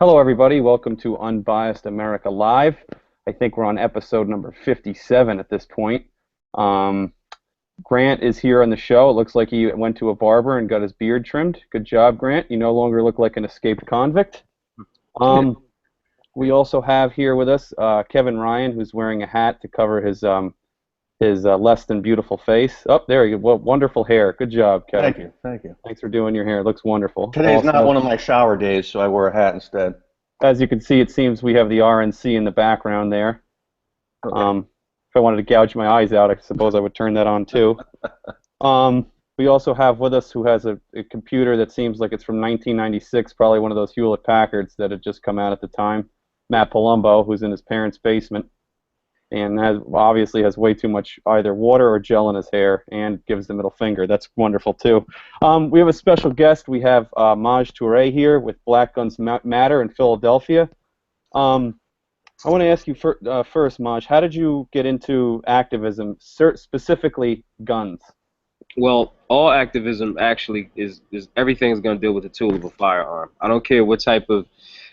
Hello, everybody. Welcome to Unbiased America Live. I think we're on episode number 57 at this point. Um, Grant is here on the show. It looks like he went to a barber and got his beard trimmed. Good job, Grant. You no longer look like an escaped convict. Um, we also have here with us Kevin Ryan, who's wearing a hat to cover his less than beautiful face. Oh, there you go. Well, wonderful hair. Good job, Kevin. Thank you. Thank you. Thanks for doing your hair. It looks wonderful. Today's not Also, one of my shower days, so I wore a hat instead. as you can see, it seems we have the RNC in the background there. Okay. If I wanted to gouge my eyes out, I suppose I would turn that on too. We also have with us who has a computer that seems like it's from 1996, probably one of those Hewlett Packards that had just come out at the time. Matt Palumbo, who's in his parents' basement and obviously has way too much either water or gel in his hair and gives the middle finger. That's wonderful too. We have a special guest. We have Maj Toure here with Black Guns Matter in Philadelphia. I want to ask you first, Maj, how did you get into activism, specifically guns? Well, all activism actually is everything's going to deal with the tool of a firearm. I don't care what type of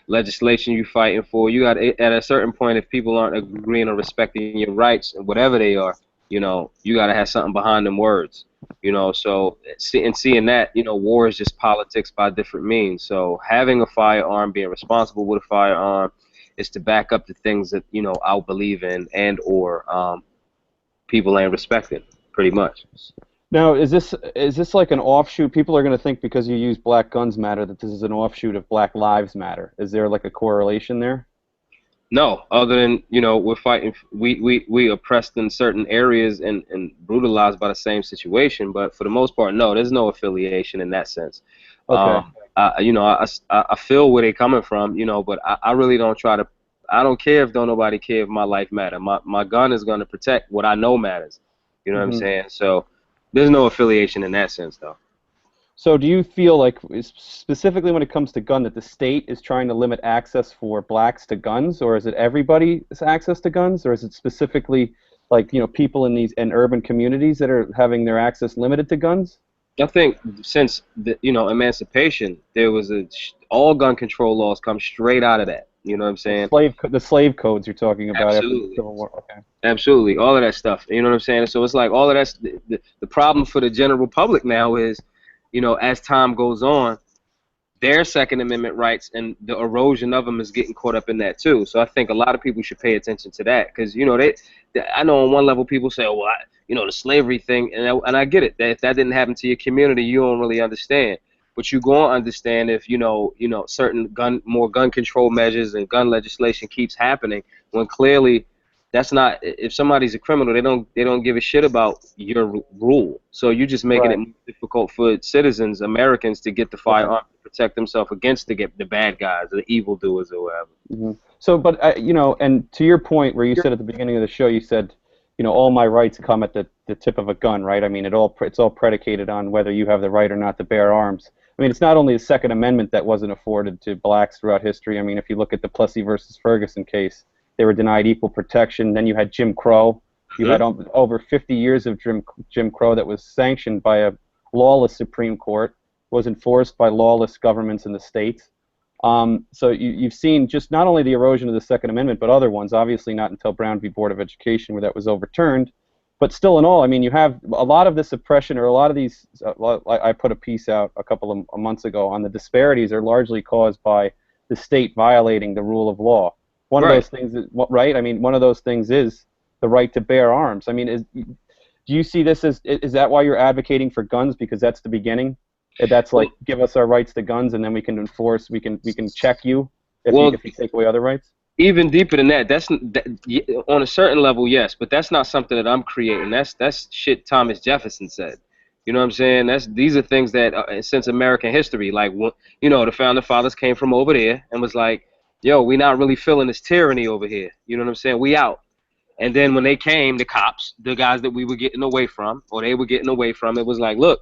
legislation you're fighting for. You got at a certain point, if people aren't agreeing or respecting your rights, whatever they are, you got to have something behind them words. So seeing that, war is just politics by different means. So having a firearm, being responsible with a firearm, is to back up the things that I'll believe in and/or people ain't respecting, pretty much. Now, is this like an offshoot? People are going to think because you use Black Guns Matter that this is an offshoot of Black Lives Matter. Is there like a correlation there? No, other than we're fighting. We oppressed in certain areas and brutalized by the same situation. But for the most part, no, there's no affiliation in that sense. Okay. I feel where they're coming from, but I really don't try to. I don't care if don't nobody care if my life matter. My gun is going to protect what I know matters. You know what I'm hmm saying? So there's no affiliation in that sense, though. So do you feel like, specifically when it comes to gun, that the state is trying to limit access for blacks to guns, or is it everybody's access to guns, or is it specifically like people in these urban communities that are having their access limited to guns? I think since the emancipation, there was all gun control laws come straight out of that. You know what I'm saying? The slave codes you're talking about after the Absolutely. Civil War. Okay. Absolutely, all of that stuff. You know what I'm saying? So it's like all of that's the problem for the general public now is, as time goes on, their Second Amendment rights and the erosion of them is getting caught up in that too. So I think a lot of people should pay attention to that because I know on one level people say, oh, well, the slavery thing, and I get it. That if that didn't happen to your community, you don't really understand. But you gonna understand if certain more gun control measures and gun legislation keeps happening when clearly that's not. If somebody's a criminal, they don't give a shit about your rule. So you're just making it Right. more difficult for citizens, Americans, to get the Right. firearm to protect themselves against the bad guys, the evildoers, or whatever. So, but and to your point where you said at the beginning of the show, you said, all my rights come at the tip of a gun, right? I mean, it's all predicated on whether you have the right or not to bear arms. I mean, it's not only the Second Amendment that wasn't afforded to blacks throughout history. I mean, if you look at the Plessy versus Ferguson case, they were denied equal protection. Then you had Jim Crow. You had over 50 years of Jim Crow that was sanctioned by a lawless Supreme Court, was enforced by lawless governments in the states. So you've seen just not only the erosion of the Second Amendment, but other ones, obviously not until Brown v. Board of Education where that was overturned. But still in all, I mean, you have a lot of this oppression or a lot of these, I put a piece out a couple of months ago on the disparities are largely caused by the state violating the rule of law. One of Right. those things is, right? I mean, one of those things is the right to bear arms. I mean, do you see this as, is that why you're advocating for guns? Because that's the beginning? That's like, Well, give us our rights to guns, and then we can enforce, we can check you if you well, if you take away other rights. even deeper than that, on a certain level, yes, but that's not something that I'm creating. That's shit Thomas Jefferson said. You know what I'm saying? These are things that since American history, like the founding fathers came from over there and was like, yo, we not really feeling this tyranny over here. You know what I'm saying? We out. And then when they came, the cops, the guys that we were getting away from, or they were getting away from, it was like, look,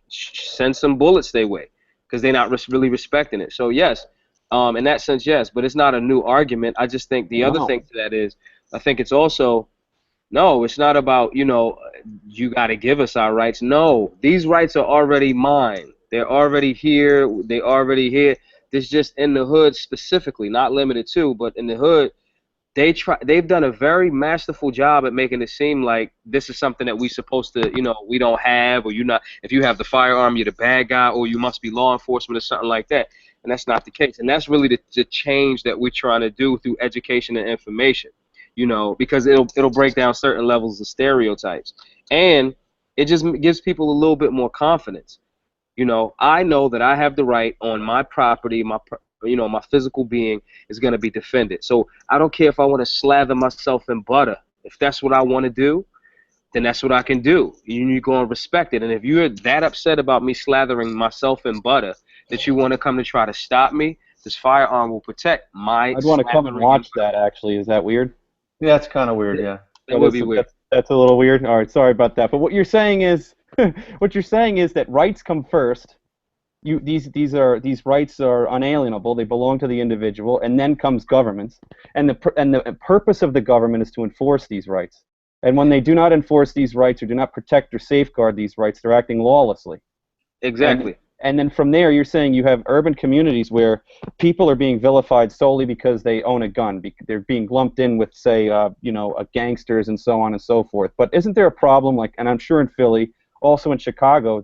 send some bullets their way, because they're not really respecting it. So yes, in that sense, yes, but it's not a new argument. I just think the other No. thing to that is, I think it's also, no, it's not about, you got to give us our rights. No, these rights are already mine. They're already here. They already here. that's just in the hood specifically, not limited to, but in the hood, they've done a very masterful job at making it seem like this is something that we supposed to, we don't have, or you're not, if you have the firearm, you're the bad guy, or you must be law enforcement or something like that. And that's not the case. And that's really the change that we're trying to do through education and information, because it'll break down certain levels of stereotypes. And it just gives people a little bit more confidence. I know that I have the right on my property, my physical being is going to be defended. So I don't care if I want to slather myself in butter. If that's what I want to do, then that's what I can do. You're going to respect it. And if you're that upset about me slathering myself in butter that you want to come to try to stop me, this firearm will protect my I'd want to come and watch that, actually. Is that weird? Yeah, it's kind of weird, yeah. It would be weird. That's a little weird. All right, sorry about that. But what you're saying is that rights come first. These rights are unalienable. They belong to the individual, and then comes governments. And the purpose of the government is to enforce these rights. And when they do not enforce these rights or do not protect or safeguard these rights, they're acting lawlessly. Exactly. And then from there, you're saying you have urban communities where people are being vilified solely because they own a gun. They're being lumped in with, say, gangsters and so on and so forth. But isn't there a problem, and I'm sure in Philly, also in Chicago,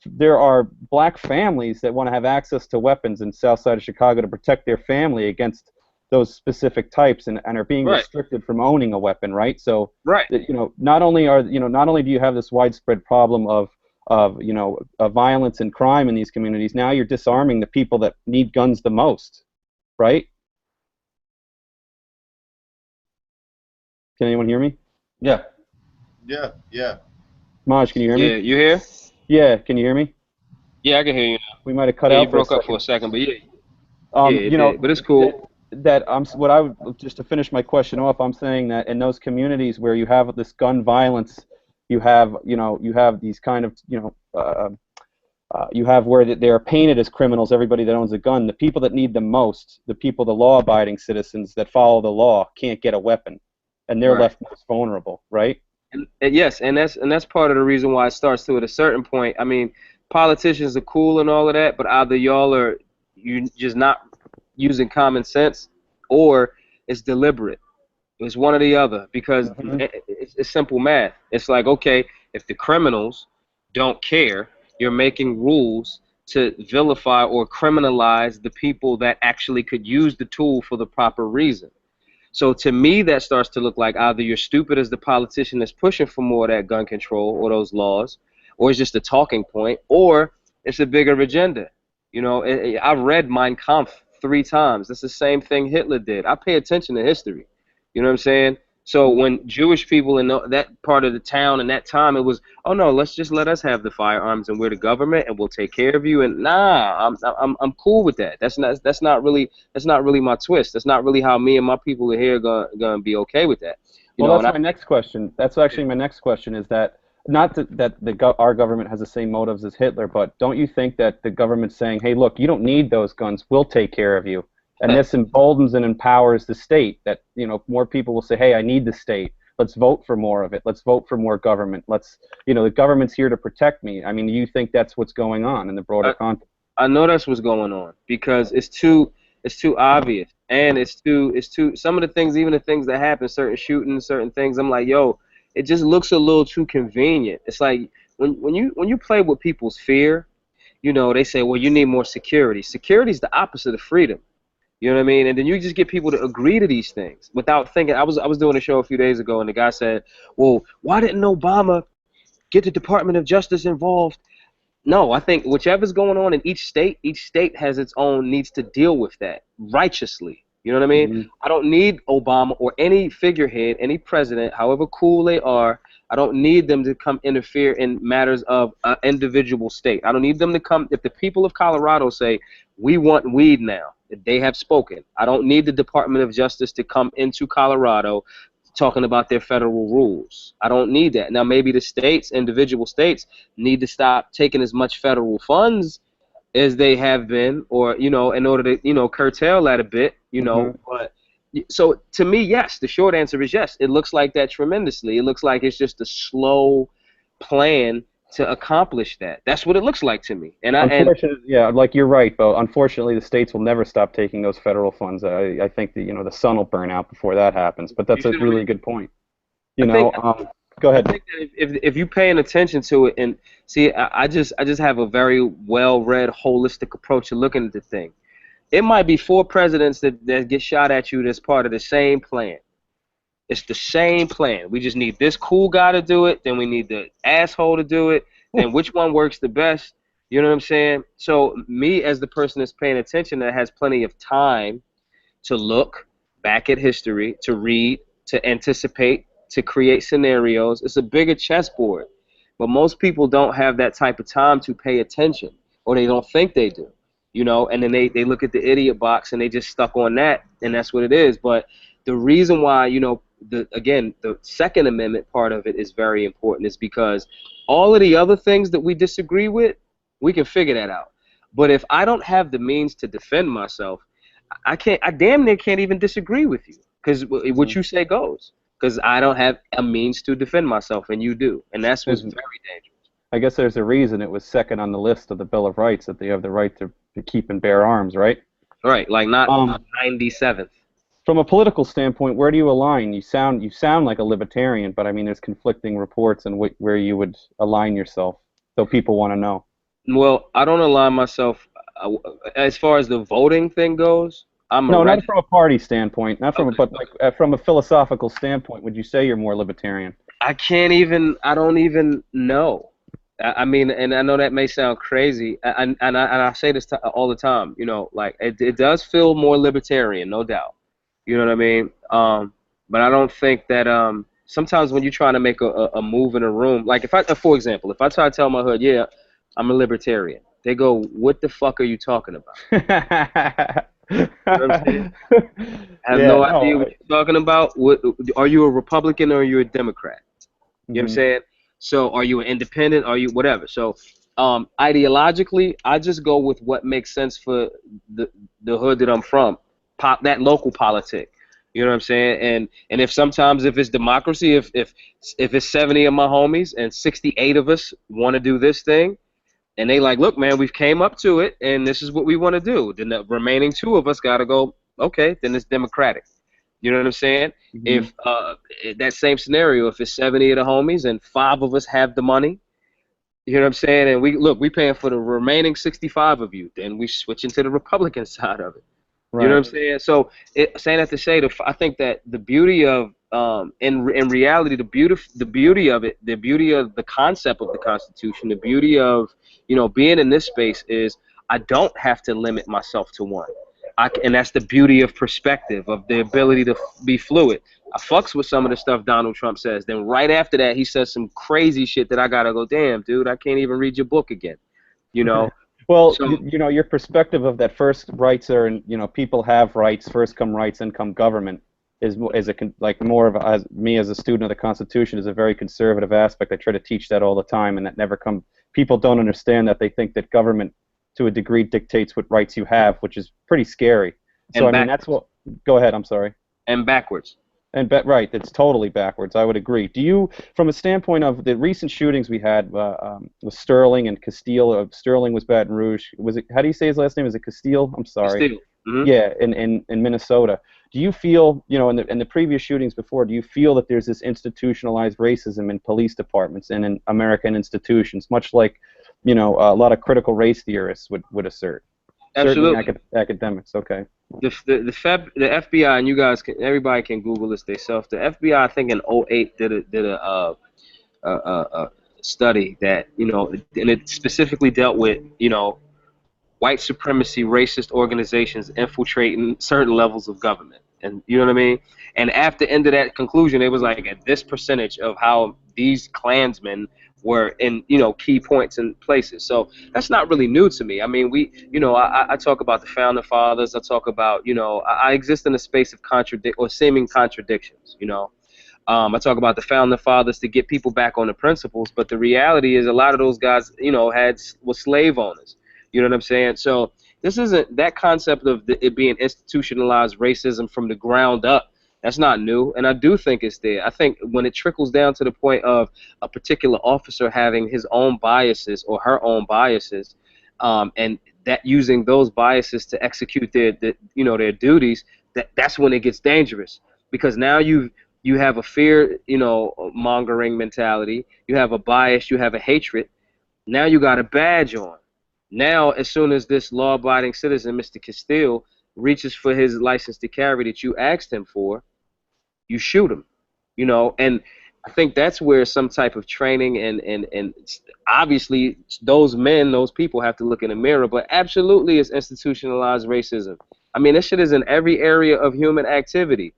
there are black families that want to have access to weapons in South Side of Chicago to protect their family against those specific types, and are being restricted from owning a weapon, right? So, not only do you have this widespread problem of violence and crime in these communities, now you're disarming the people that need guns the most, right? Can anyone hear me? Yeah. Yeah. Maj, can you hear me? Yeah, you hear? Yeah, can you hear me? Yeah, I can hear you now. We might have cut out. You broke up for a second, but yeah. But it's cool. Just to finish my question off, I'm saying that in those communities where you have this gun violence, you have these kind of you have where they are painted as criminals. Everybody that owns a gun, the people that need them most, the law-abiding citizens that follow the law, can't get a weapon, and they're left most vulnerable, right? And yes, and that's part of the reason why it starts to at a certain point. I mean, politicians are cool and all of that, but either you just not using common sense, or it's deliberate. It's one or the other, because it's simple math. It's like, okay, if the criminals don't care, you're making rules to vilify or criminalize the people that actually could use the tool for the proper reason. So to me, that starts to look like either you're stupid as the politician that's pushing for more of that gun control or those laws, or it's just a talking point, or it's a bigger agenda. I've read Mein Kampf 3 times. That's the same thing Hitler did. I pay attention to history. You know what I'm saying? So when Jewish people in that part of the town in that time, it was, oh no, let us have the firearms and we're the government and we'll take care of you. And I'm cool with that. That's not really my twist. That's not really how me and my people here are gonna be okay with that. That's my next question. That's actually my next question. Is that not that our government has the same motives as Hitler, but don't you think that the government's saying, hey, look, you don't need those guns. We'll take care of you. And this emboldens and empowers the state, that more people will say, hey, I need the state. Let's vote for more of it. Let's vote for more government. The government's here to protect me. I mean, do you think that's what's going on in the broader context? I know that's what's going on, because it's too obvious, and it's too some of the things, even the things that happen, certain shootings, certain things, I'm like, yo, it just looks a little too convenient. It's like when you play with people's fear, they say, well, you need more security. Security is the opposite of freedom. You know what I mean? And then you just get people to agree to these things without thinking. I was doing a show a few days ago, and the guy said, well, why didn't Obama get the Department of Justice involved? No, I think whichever's going on in each state has its own, needs to deal with that righteously. You know what I mean? I don't need Obama or any figurehead, any president, however cool they are. I don't need them to come interfere in matters of an individual state. I don't need them to come. If the people of Colorado say, we want weed now, they have spoken. I don't need the Department of Justice to come into Colorado talking about their federal rules. I don't need that. Now, maybe the states, individual states, need to stop taking as much federal funds as they have been, or, in order to, curtail that a bit, But so to me, yes, the short answer is yes. It looks like that tremendously. It looks like it's just a slow plan to accomplish that. That's what it looks like to me. And Unfortunately, yeah, like you're right, but unfortunately, the states will never stop taking those federal funds. I think that the sun will burn out before that happens. But you that's a should really good point. I think Go I ahead. think that if you're paying attention to it, and see, I just have a very well-read, holistic approach to looking at the thing. It might be four presidents that get shot at you that's part of the same plan. It's the same plan. We just need this cool guy to do it, then we need the asshole to do it, then which one works the best? You know what I'm saying? So me as the person that's paying attention that has plenty of time to look back at history, to read, to anticipate, to create scenarios. It's a bigger chessboard. But most people don't have that type of time to pay attention, or they don't think they do, and then they look at the idiot box and they just stuck on that, and that's what it is. But the reason why, the Second Amendment part of it is very important is because all of the other things that we disagree with, we can figure that out. But if I don't have the means to defend myself, I damn near can't even disagree with you because what you say goes. Because I don't have a means to defend myself, and you do, and that's what's very dangerous. I guess there's a reason it was second on the list of the Bill of Rights that they have the right to keep and bear arms, right? Right, like not 97th. From a political standpoint, where do you align? You sound like a libertarian, but I mean, there's conflicting reports and where you would align yourself, so people want to know. Well, I don't align myself as far as the voting thing goes. No, not from a party standpoint, not from, but like from a philosophical standpoint. Would you say you're more libertarian? I don't even know. I mean, and I know that may sound crazy, and I say this all the time. Like it does feel more libertarian, no doubt. You know what I mean? But I don't think that sometimes when you're trying to make a move in a room, like for example, if I try to tell my hood, yeah, I'm a libertarian, they go, what the fuck are you talking about? You know what I'm saying? I have no idea what you're talking about. Are you a Republican or are you a Democrat? You know what I'm saying? So are you an independent? Are you whatever? So ideologically, I just go with what makes sense for the hood that I'm from, that local politic. You know what I'm saying? And if sometimes if it's democracy, if it's 70 of my homies and 68 of us want to do this thing, and they like, look, man, we've came up to it, and this is what we want to do. Then the remaining two of us got to go, okay, then it's democratic. You know what I'm saying? If that same scenario, if it's 70 of the homies and 5 of us have the money, you know what I'm saying? And we paying for the remaining 65 of you, then we switch into the Republican side of it. Right. You know what I'm saying? So saying that to say, I think that the beauty of in reality, the beauty of it, the beauty of the concept of the Constitution, the beauty of being in this space is I don't have to limit myself to one. And that's the beauty of perspective, of the ability to be fluid. I fucks with some of the stuff Donald Trump says. Then right after that, he says some crazy shit that I gotta go, damn, dude, I can't even read your book again. Well, so, your perspective of that first rights are, people have rights, first come rights, then come government, is like more of as me as a student of the Constitution is a very conservative aspect. I try to teach that all the time, and that never come. People don't understand that. They think that government, to a degree, dictates what rights you have, which is pretty scary. So I mean, that's what. Go ahead. I'm sorry. And backwards. Right, it's totally backwards. I would agree. Do you, from a standpoint of the recent shootings we had with Sterling and Castile? Sterling was Baton Rouge. Was it? How do you say his last name? Is it Castile? I'm sorry. Castile. Mm-hmm. Yeah, in Minnesota. Do you feel, in the previous shootings before, do you feel that there's this institutionalized racism in police departments and in American institutions, much like, a lot of critical race theorists would assert? Absolutely. Certainly academics. Okay. The FBI, and you guys everybody can Google this themselves. The FBI, I think in '08 did a study that and it specifically dealt with white supremacy, racist organizations infiltrating certain levels of government, and you know what I mean. And after end of that conclusion, it was like at this percentage of how these Klansmen were in key points and places. So that's not really new to me. I mean, I talk about the founding fathers. I talk about I exist in a space of seeming contradictions. I talk about the founding fathers to get people back on the principles, but the reality is a lot of those guys were slave owners. You know what I'm saying? So this isn't that concept of it being institutionalized racism from the ground up. That's not new, and I do think it's there. I think when it trickles down to the point of a particular officer having his own biases or her own biases, and that using those biases to execute their duties, that's when it gets dangerous because now you have a fear mongering mentality, you have a bias, you have a hatred. Now you got a badge on. Now, as soon as this law-abiding citizen, Mr. Castile, reaches for his license to carry that you asked him for, you shoot him. And I think that's where some type of training and obviously those men, those people have to look in the mirror, but absolutely it's institutionalized racism. I mean, this shit is in every area of human activity.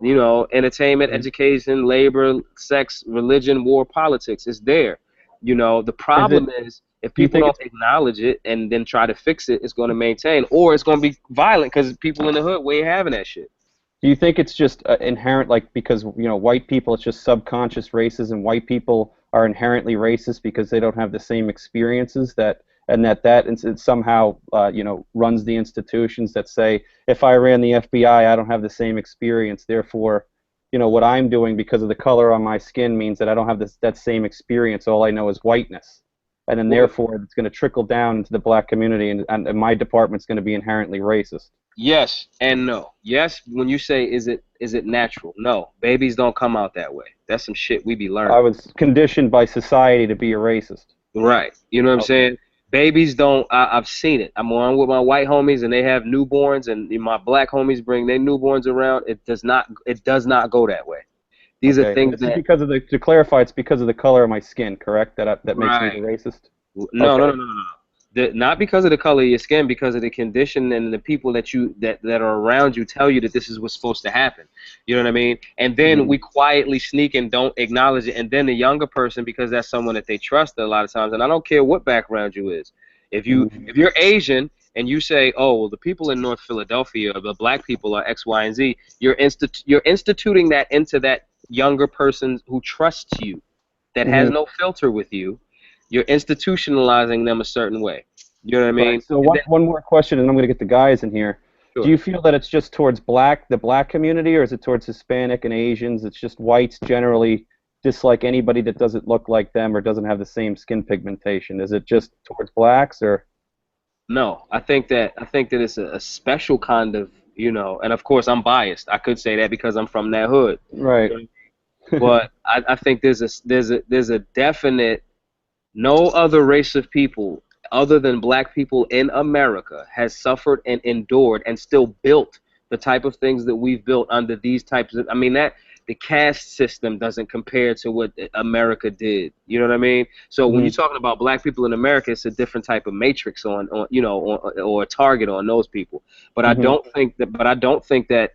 Entertainment, education, labor, sex, religion, war, politics. It's there. The Is it? problem is if Do you people think don't it's? acknowledge it and then try to fix it, it's going to maintain, or it's going to be violent because people in the hood, we ain't having that shit. Do you think it's just inherent, like because white people, it's just subconscious racism. White people are inherently racist because they don't have the same experiences and that it somehow runs the institutions that say if I ran the FBI, I don't have the same experience. Therefore, what I'm doing because of the color on my skin means that I don't have that same experience. All I know is whiteness, and then Well, therefore it's going to trickle down into the black community, and my department's going to be inherently racist. yes and no. Yes, when you say is it natural? No, babies don't come out that way. That's some shit we be I learning. was conditioned by society to be a racist. Right. You know what I'm Okay. saying? Babies don't. I've seen it. I'm on with my white homies, and they have newborns, and my black homies bring their newborns around. It does not. It does not go that way. These are Okay, and things this is that. because of to clarify, it's because of the color of my skin, correct? That makes me the Right. racist. No, no, no, Okay. no, no, no. Not because of the color of your skin, because of the condition and the people that are around you tell you that this is what's supposed to happen. You know what I mean? And then Mhm. we quietly sneak and don't acknowledge it. And then the younger person, because that's someone that they trust a lot of times. And I don't care what background you is. Mhm. If you're Asian and you say, oh well, the people in North Philadelphia, or the black people are X, Y, and Z, you're instituting that into that younger person who trusts you, that has Mhm. no filter with you. You're institutionalizing them a certain way. You know what I Right. mean? So And one more question, and I'm going to get the guys in here. Do sure. you feel that it's just towards the black community, or is it towards Hispanic and Asians? It's just whites generally dislike anybody that doesn't look like them or doesn't have the same skin pigmentation. Is it just towards blacks or? No, I think that it's a special kind of, and of course I'm biased. I could say that because I'm from that hood. You Right. know? But I think there's a definite. No other race of people other than black people in America has suffered and endured and still built the type of things that we've built under these types of. I mean, that the caste system doesn't compare to what America did. You know what I mean? So when you're Mhm. talking about black people in America, it's a different type of matrix or a target on those people. But I Mhm. don't think that. But I don't think that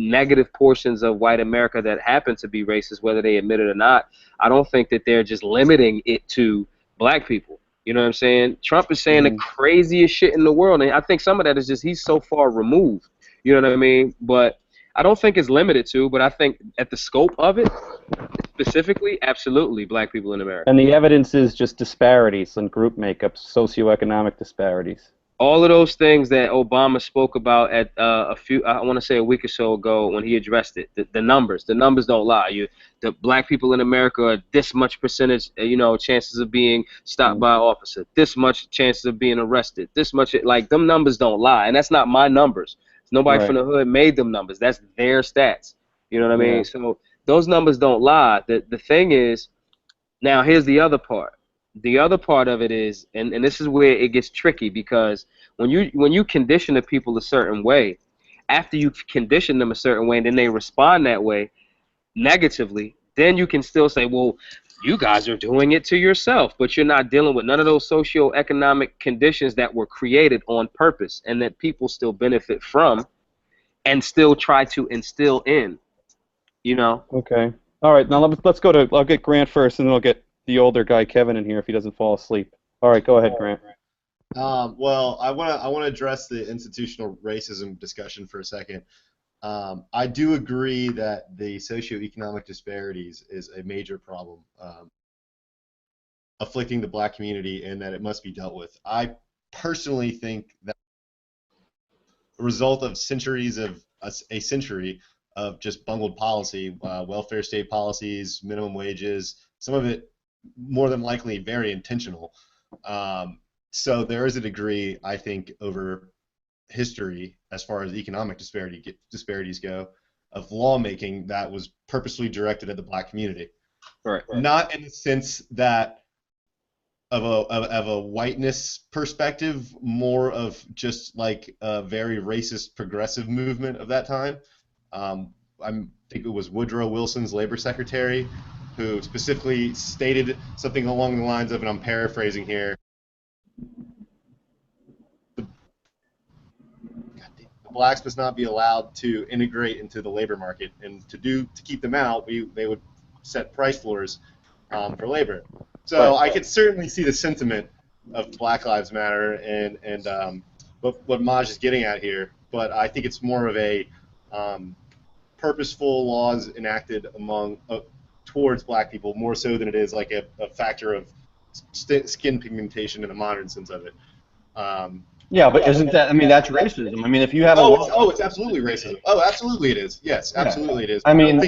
negative portions of white America that happen to be racist, whether they admit it or not, I don't think that they're just limiting it to black people. You know what I'm saying? Trump is saying the Mhm. craziest shit in the world, and I think some of that is just he's so far removed. You know what I mean? But I don't think it's limited to. But I think at the scope of it, specifically, absolutely, black people in America. And the evidence is just disparities in group makeups, socioeconomic disparities. All of those things that Obama spoke about at I want to say a week or so ago when he addressed it. The numbers don't lie. The black people in America are this much percentage, chances of being stopped Mhm. by an officer, this much chances of being arrested, this much, like them numbers don't lie, and that's not my numbers. Nobody from Right. the hood made them numbers. That's their stats. You know what I Yeah. mean? So those numbers don't lie. The thing is, now, here's the other part. The other part of it is, and this is where it gets tricky because when you condition the people a certain way, after you condition them a certain way and then they respond that way negatively, then you can still say, well, you guys are doing it to yourself, but you're not dealing with none of those socioeconomic conditions that were created on purpose and that people still benefit from and still try to instill in, you know? Okay. All right. Now let's go to. I'll get Grant first, and then I'll get the older guy Kevin in here if he doesn't fall asleep. All right. Go ahead, Grant. Well, I want to address the institutional racism discussion for a second. I do agree that the socioeconomic disparities is a major problem afflicting the black community and that it must be dealt with. I personally think that a result of centuries of a century of just bungled policy, welfare state policies, minimum wages, some of it more than likely very intentional. So there is a degree, I think, over history as far as economic disparities go, of lawmaking that was purposely directed at the black community. Right. Not in the sense that of a whiteness perspective, more of just like a very racist progressive movement of that time. I think it was Woodrow Wilson's labor secretary who specifically stated something along the lines of, and I'm paraphrasing here, the blacks must not be allowed to integrate into the labor market, and to keep them out, they would set price floors for labor. So I could certainly see the sentiment of Black Lives Matter and what Maj is getting at here, but I think it's more of a purposeful laws enacted towards black people, more so than it is like a factor of skin pigmentation in the modern sense of it. Yeah, but isn't that? I mean, that's racism. I mean, if you have it's absolutely racism. Oh, absolutely it is. Yes, absolutely it is. I mean,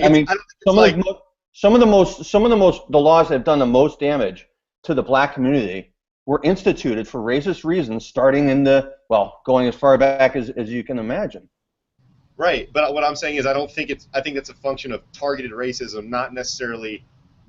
some of the laws that have done the most damage to the black community were instituted for racist reasons, starting in going as far back as you can imagine. Right, but what I'm saying is I think it's a function of targeted racism, not necessarily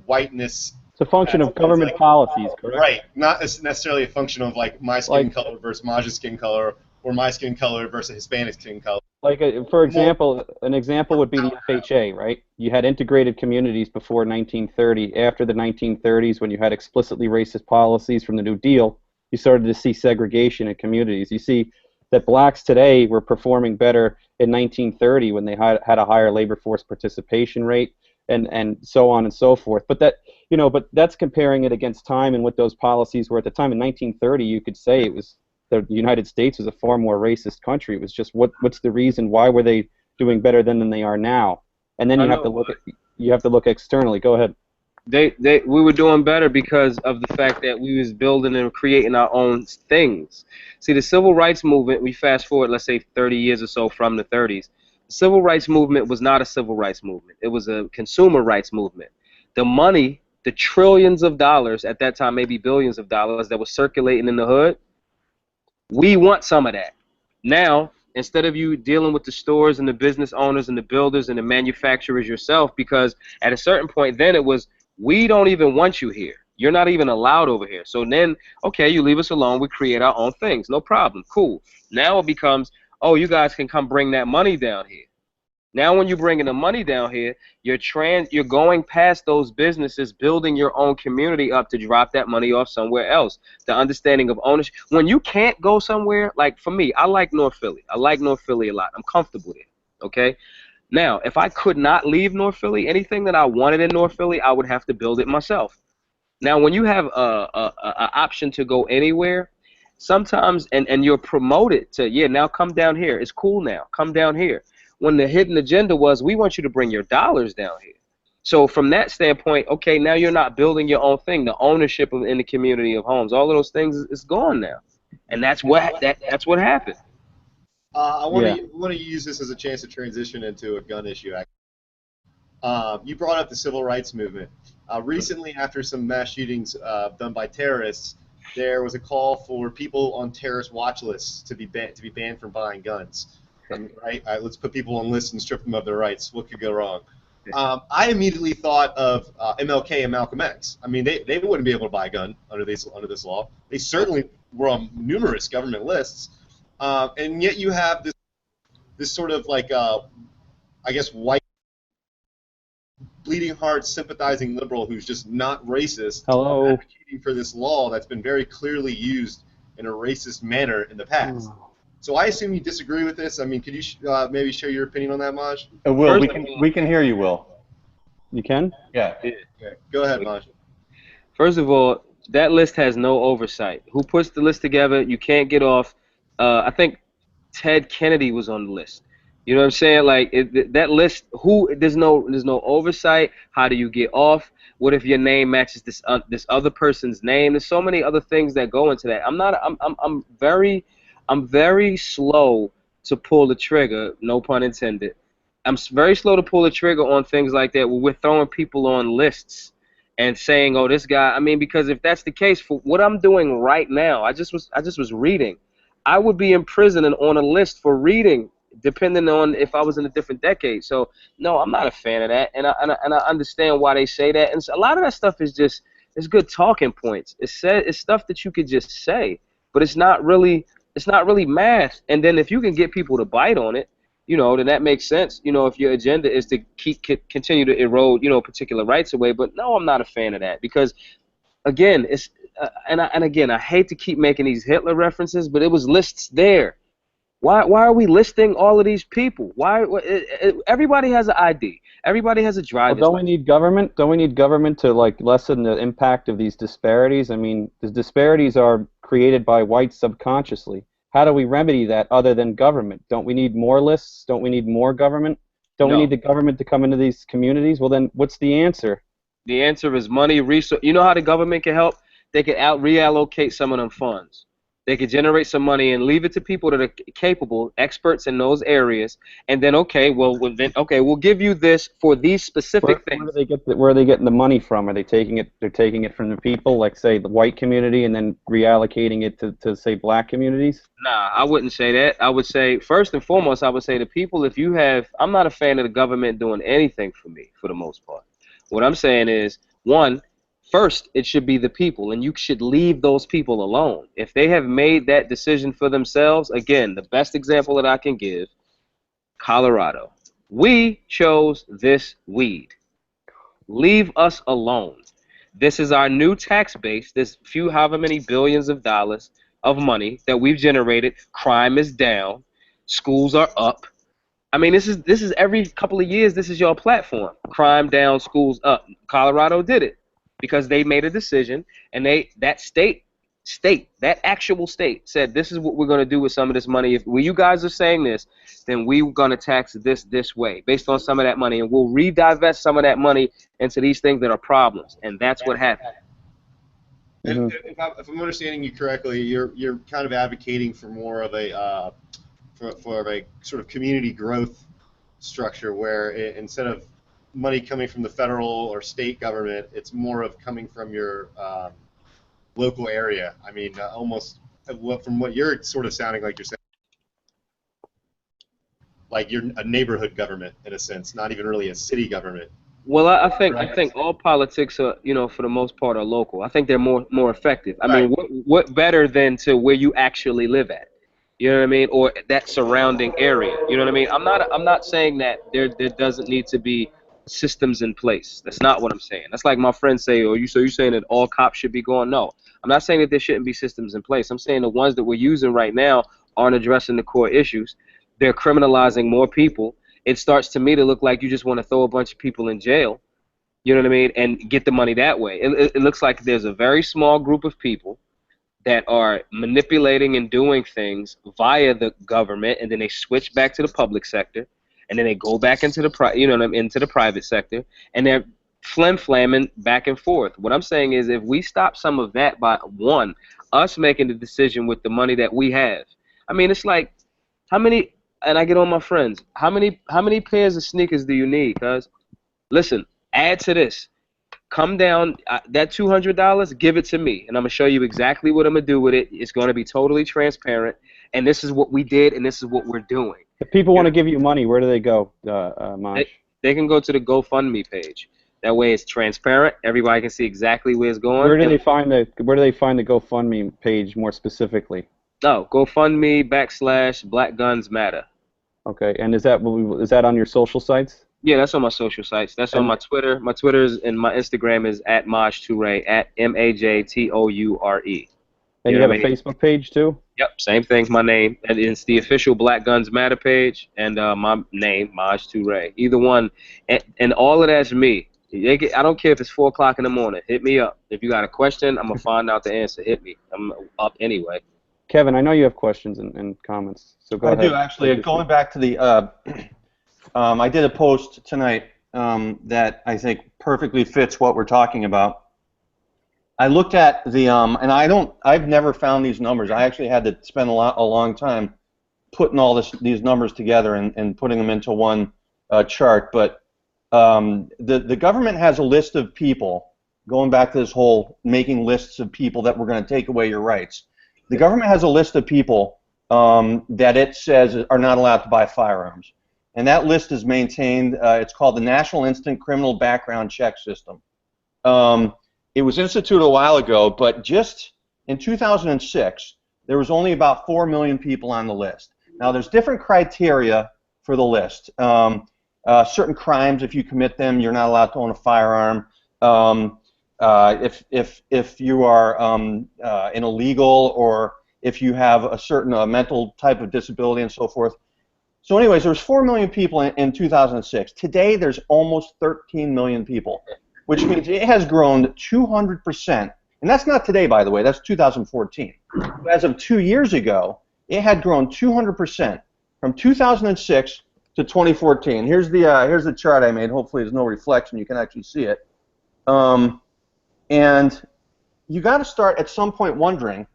whiteness. It's a function of government policies, correct? Right, not necessarily a function of like my skin color versus Maj's skin color, or my skin color versus Hispanic skin color. Like, for example, an example would be the FHA, right? You had integrated communities before 1930. After the 1930s, when you had explicitly racist policies from the New Deal, you started to see segregation in communities. You see that blacks today were performing better in 1930 when they had a higher labor force participation rate, and so on and so forth. But that's comparing it against time and what those policies were at the time. In 1930, you could say the United States was a far more racist country. It was just what's the reason? Why were they doing better then than they are now? And then you have to look externally. Go ahead. We were doing better because of the fact that we was building and creating our own things. See, the civil rights movement, we fast forward, let's say 30 years or so from the 30s. The civil rights movement was not a civil rights movement. It was a consumer rights movement. The money, the trillions of dollars at that time, maybe billions of dollars that was circulating in the hood, we want some of that. Now, instead of you dealing with the stores and the business owners and the builders and the manufacturers yourself, because at a certain point then it was, we don't even want you here. You're not even allowed over here. So then, okay, you leave us alone. We create our own things. No problem. Cool. Now it becomes, oh, you guys can come bring that money down here. Now when you're bringing the money down here, you're going past those businesses, building your own community up to drop that money off somewhere else. The understanding of ownership. When you can't go somewhere, like for me, I like North Philly. I like North Philly a lot. I'm comfortable there. Okay? Now, if I could not leave North Philly, anything that I wanted in North Philly, I would have to build it myself. Now, when you have a option to go anywhere, sometimes, and you're promoted to, yeah, now come down here. It's cool now. Come down here. When the hidden agenda was, we want you to bring your dollars down here. So from that standpoint, okay, now you're not building your own thing. The ownership in the community of homes, all of those things is gone now. And that's what happened. I want to use this as a chance to transition into a gun issue. You brought up the civil rights movement. Recently, after some mass shootings done by terrorists, there was a call for people on terrorist watch lists to be banned from buying guns. Right? Let's put people on lists and strip them of their rights. What could go wrong? I immediately thought of MLK and Malcolm X. I mean, they wouldn't be able to buy a gun under this law. They certainly were on numerous government lists. And yet you have this sort of like, I guess, white, bleeding heart, sympathizing liberal who's just not racist, advocating for this law that's been very clearly used in a racist manner in the past. So I assume you disagree with this. I mean, could you maybe share your opinion on that, Maj? Will, we can hear you, Will. You can? Yeah. Okay. Go ahead, Maj. First of all, that list has no oversight. Who puts the list together? You can't get off. I think Ted Kennedy was on the list. You know what I'm saying? Like that list. There's no oversight. How do you get off? What if your name matches this other person's name? There's so many other things that go into that. I'm very slow to pull the trigger. No pun intended. very slow to pull the trigger on things like that where we're throwing people on lists and saying, oh, this guy. I mean, because if that's the case, for what I'm doing right now, I just was reading. I would be in prison and on a list for reading, depending on if I was in a different decade. So no, I'm not a fan of that, and I understand why they say that. And so a lot of that stuff is just it's good talking points. It's stuff that you could just say, but it's not really math. And then if you can get people to bite on it, then that makes sense. If your agenda is to continue to erode, particular rights away. But no, I'm not a fan of that because, again, again, I hate to keep making these Hitler references, but it was lists there. Why are we listing all of these people? Everybody has an ID. Everybody has a Well, driver's don't we license. need government? Don't we need government to like lessen the impact of these disparities? I mean, the disparities are created by whites subconsciously. How do we remedy that other than government? Don't we need more lists? Don't we need more government? Don't we No. need the government to come into these communities? Well, then what's the answer? The answer is money, resource. You know how the government can help? They can reallocate some of them funds. They could generate some money and leave it to people that are capable, experts in those areas, and then we'll give you this for these specific Where do things. they get where are they getting the money from? Are they taking it? They're taking it from the people, like say the white community, and then reallocating it to say black communities. Nah, I wouldn't say that. I would say first and foremost, I would say the people. I'm not a fan of the government doing anything for me for the most part. What I'm saying is, one, first it should be the people, and you should leave those people alone. If they have made that decision for themselves, again, the best example that I can give, Colorado. We chose this weed. Leave us alone. This is our new tax base. This few, however many billions of dollars of money that we've generated. Crime is down. Schools are up. I mean, this is every couple of years. This is your platform. Crime down, schools up. Colorado did it because they made a decision, and that actual state said, this is what we're going to do with some of this money. If you guys are saying this, then we're going to tax this way based on some of that money, and we'll redivest some of that money into these things that are problems, and that's what happened. And if I'm understanding you correctly, you're kind of advocating for more of a for a sort of community growth structure where instead of money coming from the federal or state government, it's more of coming from your local area. I mean, almost from what you're sort of sounding like you're saying, like you're a neighborhood government in a sense, not even really a city government. Well, I think all politics are, for the most part, are local. I think they're more effective. I mean, what better than to where you actually live at? You know what I mean? Or that surrounding area. You know what I mean? I'm not saying that there doesn't need to be systems in place. That's not what I'm saying. That's like my friends say, you're saying that all cops should be gone? No. I'm not saying that there shouldn't be systems in place. I'm saying the ones that we're using right now aren't addressing the core issues. They're criminalizing more people. It starts to me to look like you just want to throw a bunch of people in jail, you know what I mean, and get the money that way. It looks like there's a very small group of people that are manipulating and doing things via the government, and then they switch back to the public sector, and then they go back into into the private sector, and they're flim-flamming back and forth. What I'm saying is, if we stop some of that by us making the decision with the money that we have. I mean, it's like how many, and I get on my friends, how many pairs of sneakers do you need? Cuz listen, add to this. Come down, that $200, give it to me, and I'm gonna show you exactly what I'm gonna do with it. It's gonna be totally transparent, and this is what we did, and this is what we're doing. If people want to give you money, where do they go, Maj? They can go to the GoFundMe page. That way, it's transparent. Everybody can see exactly where it's going. Where do they find the GoFundMe page more specifically? No, GoFundMe / Black Guns Matter. Okay, and is that on your social sites? Yeah, that's on my social sites. That's on my Twitter. My Twitter's and my Instagram is @MajToure, @MAJTOURE. And you have a Facebook page too? Yep, same thing. My name, and it's the official Black Guns Matter page, and my name, Maj Toure. Either one, and all of that's me. I don't care if it's 4 o'clock in the morning. Hit me up. If you got a question, I'm gonna find out the answer. Hit me. I'm up anyway. Kevin, I know you have questions and comments, so go ahead. I do actually. Going back to the, I did a post tonight that I think perfectly fits what we're talking about. I looked at the, and I've never found these numbers. I actually had to spend a long time putting all these numbers together and putting them into one chart, but the government has a list of people, going back to this whole making lists of people that we're going to take away your rights. The government has a list of people that it says are not allowed to buy firearms. And that list is maintained, it's called the National Instant Criminal Background Check System. It was instituted a while ago, but just in 2006, there was only about 4 million people on the list. Now, there's different criteria for the list. Certain crimes, if you commit them, you're not allowed to own a firearm. If you are an illegal, or if you have a certain mental type of disability and so forth. So anyways, there's 4 million people in 2006. Today, there's almost 13 million people, which means it has grown 200%. And that's not today, by the way. That's 2014. As of 2 years ago, it had grown 200% from 2006 to 2014. Here's the chart I made. Hopefully, there's no reflection. You can actually see it. And you got to start at some point wondering,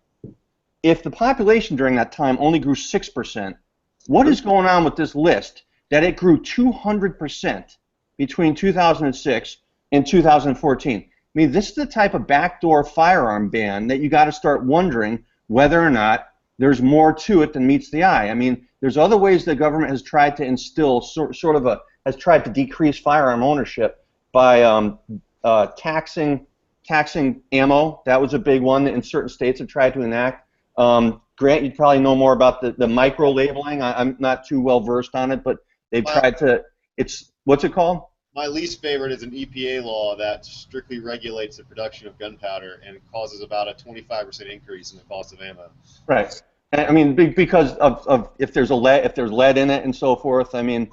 if the population during that time only grew 6%, what is going on with this list that it grew 200% between 2006 and 2014? I mean, this is the type of backdoor firearm ban that you got to start wondering whether or not there's more to it than meets the eye. I mean, there's other ways the government has tried to instill has tried to decrease firearm ownership by taxing ammo. That was a big one that in certain states have tried to enact. Grant, you'd probably know more about the micro labeling. I'm not too well versed on it, but they've tried to. What's it called? My least favorite is an EPA law that strictly regulates the production of gunpowder and causes about a 25% increase in the cost of ammo. Right. I mean, because of if there's lead in it and so forth. I mean,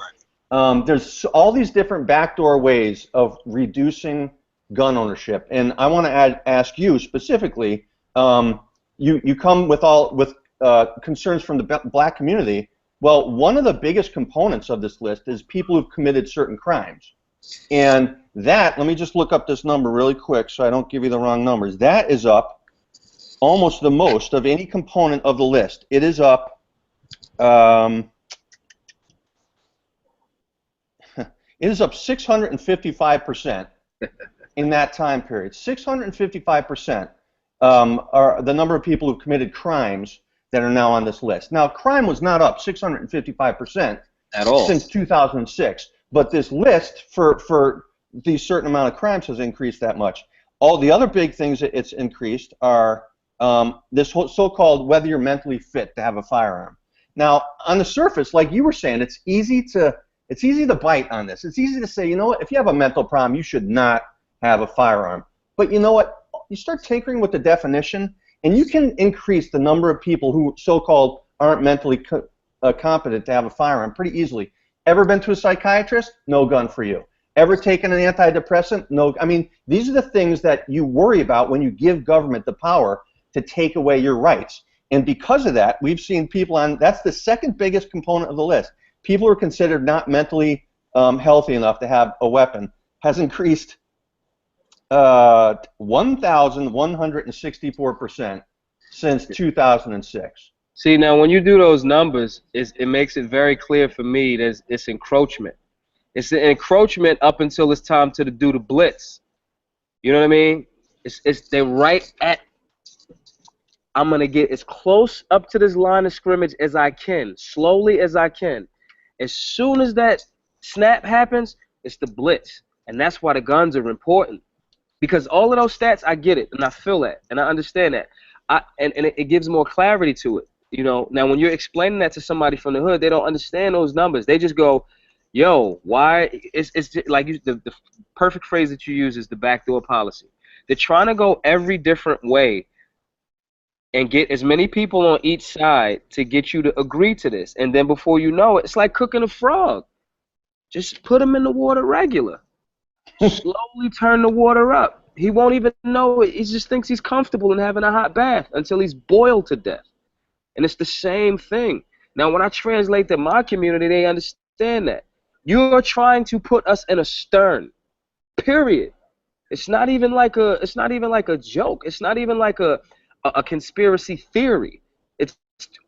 there's all these different backdoor ways of reducing gun ownership, and I want to ask you specifically. You come with concerns from the black community. Well, one of the biggest components of this list is people who've committed certain crimes. And that, let me just look up this number really quick so I don't give you the wrong numbers. That is up almost the most of any component of the list. It is up, it is up 655% in that time period. 655% are the number of people who've committed crimes that are now on this list. Now, crime was not up 655% at all since 2006. But this list for these certain amount of crimes has increased that much. All the other big things that it's increased are this so-called whether you're mentally fit to have a firearm. Now, on the surface, like you were saying, it's easy to bite on this. It's easy to say, you know what, if you have a mental problem, you should not have a firearm. But you know what? You start tinkering with the definition, and you can increase the number of people who so-called aren't mentally competent to have a firearm pretty easily. Ever been to a psychiatrist? No gun for you. Ever taken an antidepressant? No. I mean, these are the things that you worry about when you give government the power to take away your rights. And because of that, we've seen people that's the second biggest component of the list. People who are considered not mentally healthy enough to have a weapon has increased 1,164% since 2006. See, now when you do those numbers, it makes it very clear for me that it's encroachment. It's an encroachment up until it's time to do the blitz. You know what I mean? They're right at. I'm gonna get as close up to this line of scrimmage as I can, slowly as I can. As soon as that snap happens, it's the blitz, and that's why the guns are important. Because all of those stats, I get it, and I feel that, and I understand that, and it gives more clarity to it. You know, now when you're explaining that to somebody from the hood, they don't understand those numbers. They just go, "Yo, why?" It's just like the perfect phrase that you use is the backdoor policy. They're trying to go every different way and get as many people on each side to get you to agree to this, and then before you know it, it's like cooking a frog. Just put him in the water regular. Slowly turn the water up. He won't even know it. He just thinks he's comfortable in having a hot bath until he's boiled to death. And it's the same thing. Now, when I translate to my community, they understand that. You're trying to put us in a stern. Period. It's not even like a joke. It's not even like a conspiracy theory. It's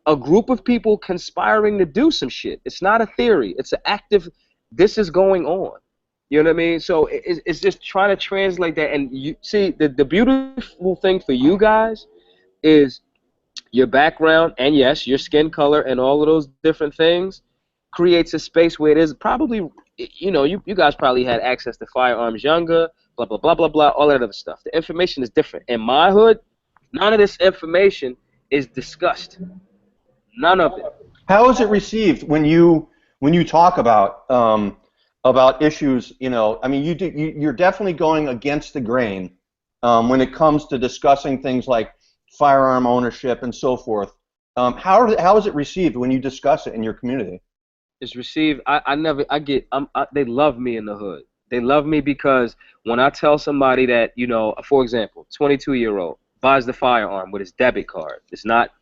a group of people conspiring to do some shit. It's not a theory. It's an active this is going on. You know what I mean? So it's just trying to translate that. And you see, the beautiful thing for you guys is your background and, yes, your skin color and all of those different things creates a space where it is probably, you guys probably had access to firearms younger, blah, blah, blah, blah, blah, all that other stuff. The information is different. In my hood, none of this information is discussed. None of it. How is it received when you talk about issues? I mean, you're definitely going against the grain when it comes to discussing things like firearm ownership and so forth. How is it received when you discuss it in your community? It's received. They love me in the hood. They love me because when I tell somebody that, for example, 22-year-old buys the firearm with his debit card.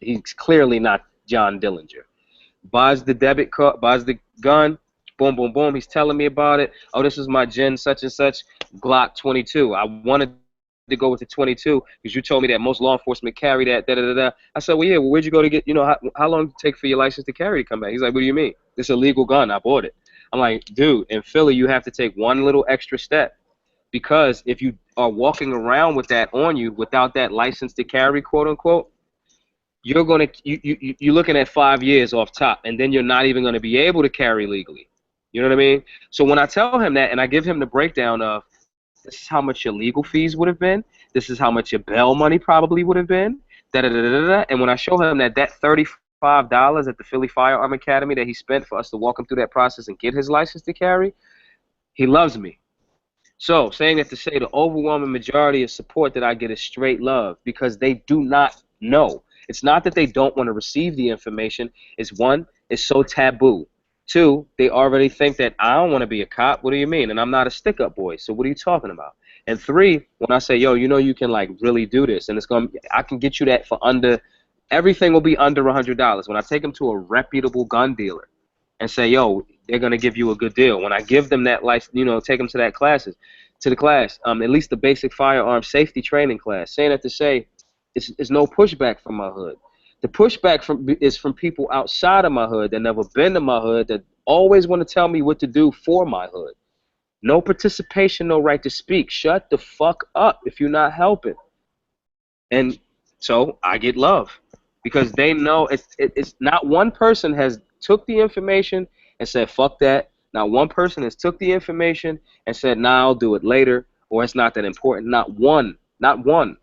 He's clearly not John Dillinger. Buys the debit card, buys the gun, boom, boom, boom. He's telling me about it. Oh, this is my Gen such and such Glock 22. I wanted to go with the 22 because you told me that most law enforcement carry that. Da da da da. I said, well, yeah. Well, where'd you go to get? How long did it take for your license to carry to come back? He's like, what do you mean? This is a legal gun. I bought it. I'm like, dude, in Philly, you have to take one little extra step because if you are walking around with that on you without that license to carry, quote unquote, you're looking at 5 years off top, and then you're not even going to be able to carry legally. You know what I mean? So when I tell him that and I give him the breakdown of this is how much your legal fees would have been, this is how much your bail money probably would have been, da da da da da. And when I show him that $35 at the Philly Firearm Academy that he spent for us to walk him through that process and get his license to carry, he loves me. So saying that to say the overwhelming majority of support that I get is straight love because they do not know. It's not that they don't want to receive the information. It's one, it's so taboo. Two, they already think that I don't want to be a cop. What do you mean? And I'm not a stick-up boy. So what are you talking about? And three, when I say, yo, you can like really do this, and I can get you that for everything will be under $100. When I take them to a reputable gun dealer and say, yo, they're gonna give you a good deal. When I give them that license, take them to the class, at least the basic firearm safety training class. Saying that to say, it's no pushback from my hood. The pushback is from people outside of my hood that never been to my hood that always want to tell me what to do for my hood. No participation, no right to speak. Shut the fuck up if you're not helping. And so I get love because they know it's not one person has took the information and said fuck that. Not one person has took the information and said nah, I'll do it later or it's not that important. Not one. Not one.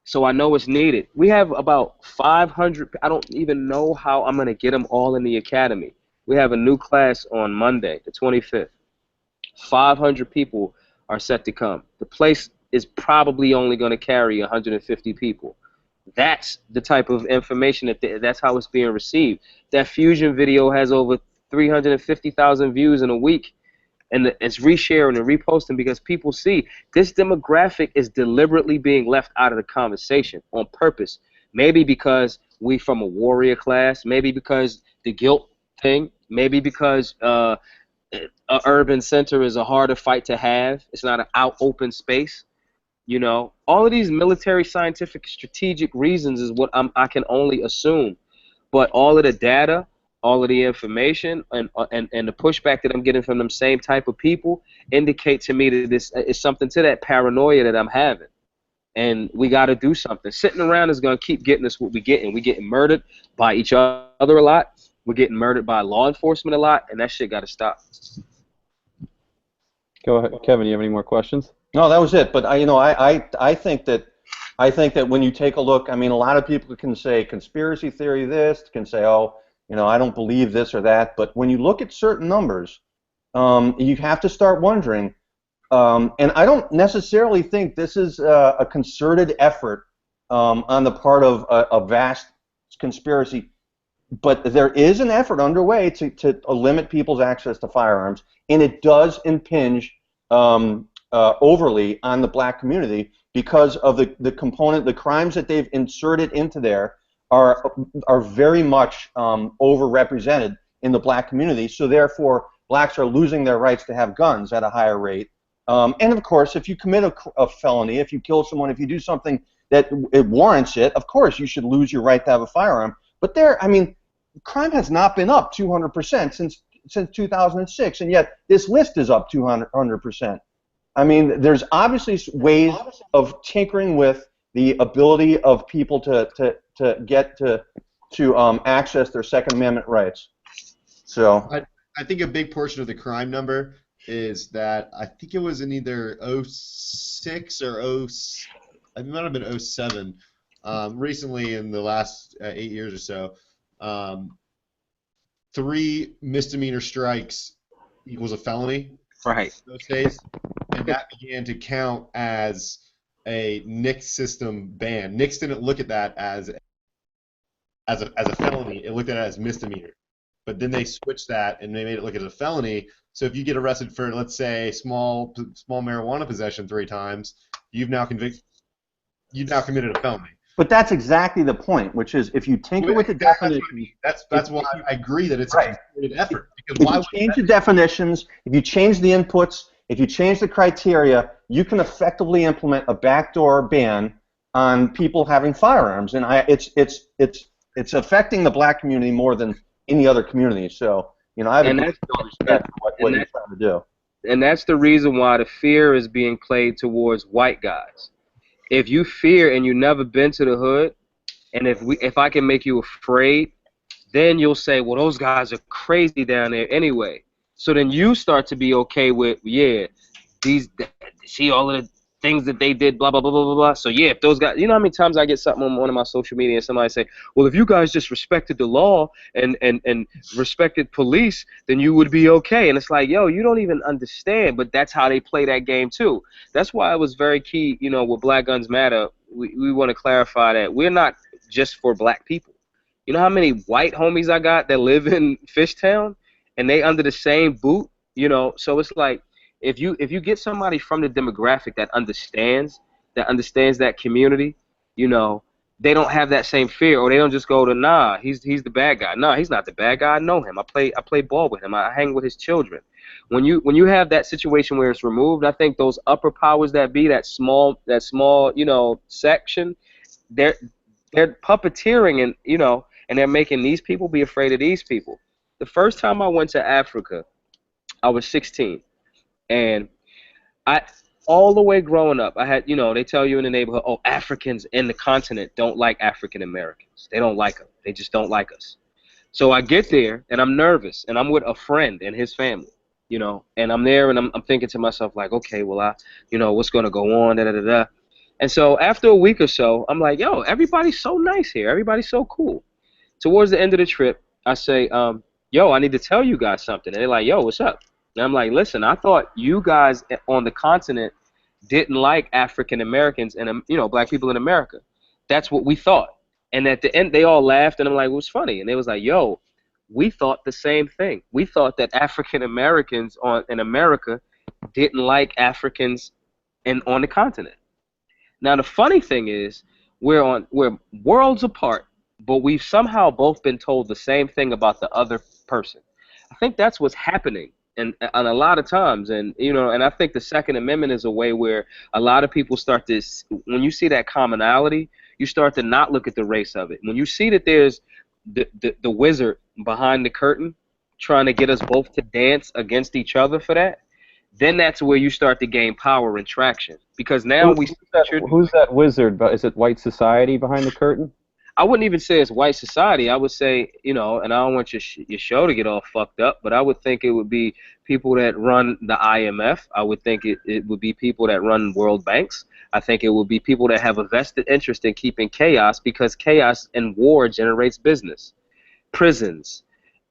So I know it's needed. We have about 500. I don't even know how I'm going to get them all in the academy. We have a new class on Monday, the 25th. 500 people are set to come. The place is probably only going to carry 150 people. That's the type of information that's how it's being received. That Fusion video has over 350,000 views in a week. And it's resharing and reposting because people see this demographic is deliberately being left out of the conversation on purpose. Maybe because we from a warrior class, maybe because the guilt thing, maybe because an urban center is a harder fight to have. It's not an out open space. All of these military, scientific, strategic reasons is what I can only assume. But all of the data, all of the information and the pushback that I'm getting from them same type of people indicate to me that this is something to that paranoia that I'm having. And we got to do something. Sitting around is going to keep getting us what we're getting. We're getting murdered by each other a lot. We're getting murdered by law enforcement a lot, and that shit got to stop. Go ahead, Kevin. You have any more questions? No, that was it. But I think that when you take a look, I mean, a lot of people can say conspiracy theory this, can say, oh, I don't believe this or that, but when you look at certain numbers, you have to start wondering, and I don't necessarily think this is a concerted effort on the part of a vast conspiracy, but there is an effort underway to limit people's access to firearms, and it does impinge overly on the black community because of the crimes that they've inserted into there are very much overrepresented in the black community, so therefore blacks are losing their rights to have guns at a higher rate. And of course, if you commit a felony, if you kill someone, if you do something that it warrants it, of course you should lose your right to have a firearm. But crime has not been up 200% since 2006, and yet this list is up 200%. I mean, there's obviously ways of tinkering with the ability of people to get to access their Second Amendment rights. So I think a big portion of the crime number is that I think it was in either '06 or it might have been '07. Recently, in the last 8 years or so, 3 misdemeanor strikes equals a felony. Right. Those days, and that began to count as a NICS system ban. NICS didn't look at that as a felony. It looked at it as misdemeanor. But then they switched that and they made it look at it as a felony. So if you get arrested for, let's say, small marijuana possession 3 times, you've now committed a felony. But that's exactly the point, which is if you tinker with the definition. That's why I agree that it's a concerted effort. Because if you change the definitions, if you change the inputs, if you change the criteria, you can effectively implement a backdoor ban on people having firearms, and it's affecting the black community more than any other community. So I have a great respect for what you're trying to do. And that's the reason why the fear is being played towards white guys. If you fear and you've never been to the hood, and if I can make you afraid, then you'll say, well, those guys are crazy down there anyway. So then you start to be okay with, see all of the things that they did, blah, blah, blah, blah, blah, blah. So yeah, if those guys, you know how many times I get something on one of my social media and somebody say, well, if you guys just respected the law and respected police, then you would be okay. And it's like, yo, you don't even understand, but that's how they play that game too. That's why it was very key, with Black Guns Matter, we want to clarify that we're not just for black people. You know how many white homies I got that live in Fishtown and they under the same boot, so it's like, if you get somebody from the demographic that understands that community, they don't have that same fear, or they don't just go to, nah, he's the bad guy. Nah, he's not the bad guy. I know him. I play ball with him. I hang with his children. When you have that situation where it's removed, I think those upper powers that be, that small section, they're puppeteering and they're making these people be afraid of these people. The first time I went to Africa, I was 16. And all the way growing up, I had, they tell you in the neighborhood, oh, Africans in the continent don't like African Americans. They don't like them. They just don't like us. So I get there, and I'm nervous, and I'm with a friend and his family, and I'm there, and I'm thinking to myself, like, okay, well, what's going to go on, da-da-da-da. And so after a week or so, I'm like, yo, everybody's so nice here. Everybody's so cool. Towards the end of the trip, I say, yo, I need to tell you guys something. And they're like, yo, what's up? And I'm like, listen, I thought you guys on the continent didn't like African Americans and black people in America. That's what we thought. And at the end, they all laughed, and I'm like, what's funny? And they was like, yo, we thought the same thing. We thought that African Americans in America didn't like Africans on the continent. Now the funny thing is, we're worlds apart, but we've somehow both been told the same thing about the other person. I think that's what's happening. And a lot of times, and I think the Second Amendment is a way where a lot of people start to, when you see that commonality, you start to not look at the race of it. When you see that there's the wizard behind the curtain trying to get us both to dance against each other for that, then that's where you start to gain power and traction. Because now who's that wizard? Is it white society behind the curtain? I wouldn't even say it's white society. I would say, and I don't want your show to get all fucked up, but I would think it would be people that run the IMF. I would think it would be people that run world banks. I think it would be people that have a vested interest in keeping chaos, because chaos and war generates business. Prisons.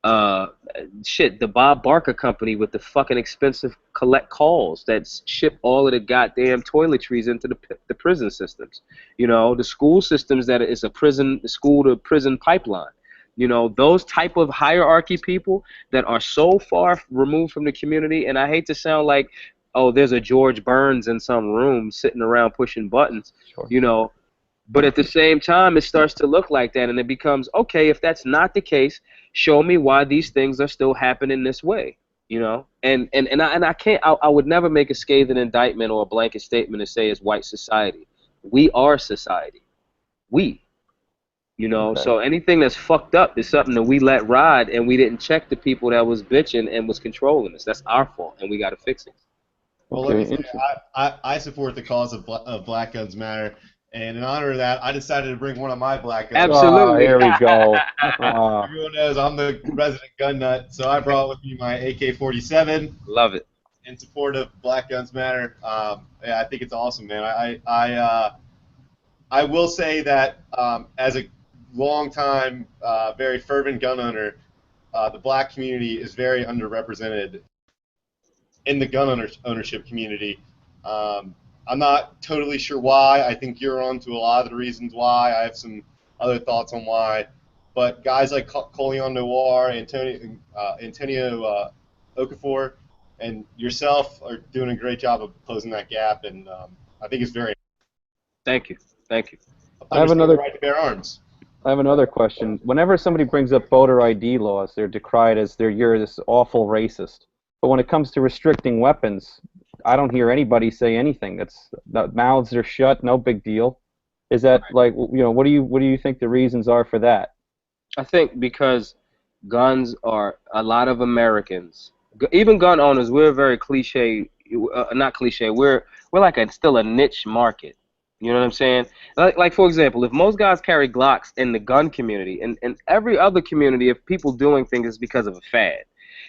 The Bob Barker company with the fucking expensive collect calls that ship all of the goddamn toiletries into the prison systems. The school systems that is a school to prison pipeline. Those type of hierarchy people that are so far removed from the community. And I hate to sound like, oh, there's a George Burns in some room sitting around pushing buttons, Sure. But at the same time, it starts to look like that, and it becomes, okay, if that's not the case, show me why these things are still happening this way, And I would never make a scathing indictment or a blanket statement and say it's white society. We are society. We. You know, Okay. so anything that's fucked up is something that we let ride, and we didn't check the people that was bitching and was controlling us. That's our fault, and we got to fix it. Well, let Okay. me say, Interesting. I support the cause of Black Guns Matter, and in honor of that, I decided to bring one of my Black Guns. Ah, Absolutely. here we go. Ah, Everyone knows I'm the resident gun nut, so I brought with me my AK-47 Love it. in support of Black Guns Matter. Yeah, I think it's awesome, man. I will say that as a long-time, very fervent gun owner, the black community is very underrepresented in the ownership community. I'm not totally sure why. I think you're on to a lot of the reasons why. I have some other thoughts on why. But guys like Colion Noir, Antonio Okafor, and yourself are doing a great job of closing that gap, and I think it's very Thank you. Thank you. I have understand the another. right to bear arms. I have another question. Whenever somebody brings up voter ID laws, they're decried as you're this awful racist. But when it comes to restricting weapons, I don't hear anybody say anything. The mouths are shut, no big deal. Is that like, what do you think the reasons are for that? I think because guns are a lot of Americans, even gun owners, we're very cliche, not cliche. We're like still a niche market. You know what I'm saying? Like for example, if most guys carry Glocks in the gun community, and every other community, if people doing things is because of a fad.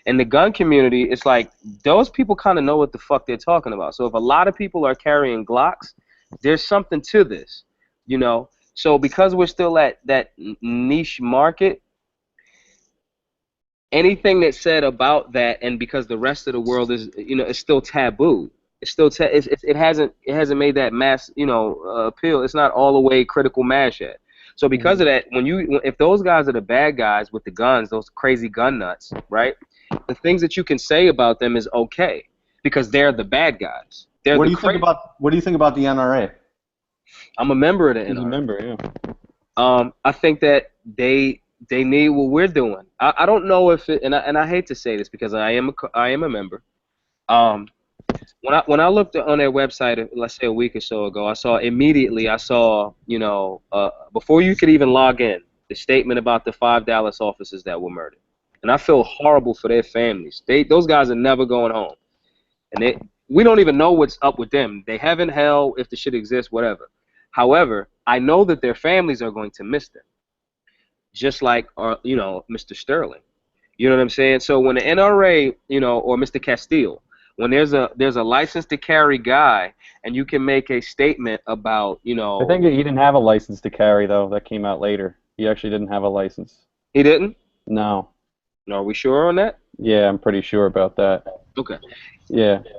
In the gun community, it's like those people kind of know what the fuck they're talking about. So if a lot of people are carrying Glocks, there's something to this, you know. So because we're still at that niche market, anything that's said about that, and because the rest of the world is, it's still taboo. It's still it hasn't made that mass, appeal. It's not all the way critical mass yet. So because of that, if those guys are the bad guys with the guns, those crazy gun nuts, right? The things that you can say about them is okay because they're the bad guys. They're What the do you think crazy. about the NRA? I'm a member of the He's a NRA. member, yeah. I think that they need what we're doing. I don't know if it, and I hate to say this because I am a member. Um, when I looked on their website, let's say a week or so ago, I saw before you could even log in, the statement about the 5 Dallas officers that were murdered, and I feel horrible for their families. Those guys are never going home, and we don't even know what's up with them. They heaven, hell, if the shit exists, whatever. However, I know that their families are going to miss them, just like Mr. Sterling. You know what I'm saying? So when the NRA, or Mr. Castile, when there's a license to carry guy, and you can make a statement about, I think he didn't have a license to carry, though. That came out later. He actually didn't have a license. he didn't. No. No, are we sure on that? Yeah, I'm pretty sure about that. Okay. Yeah. I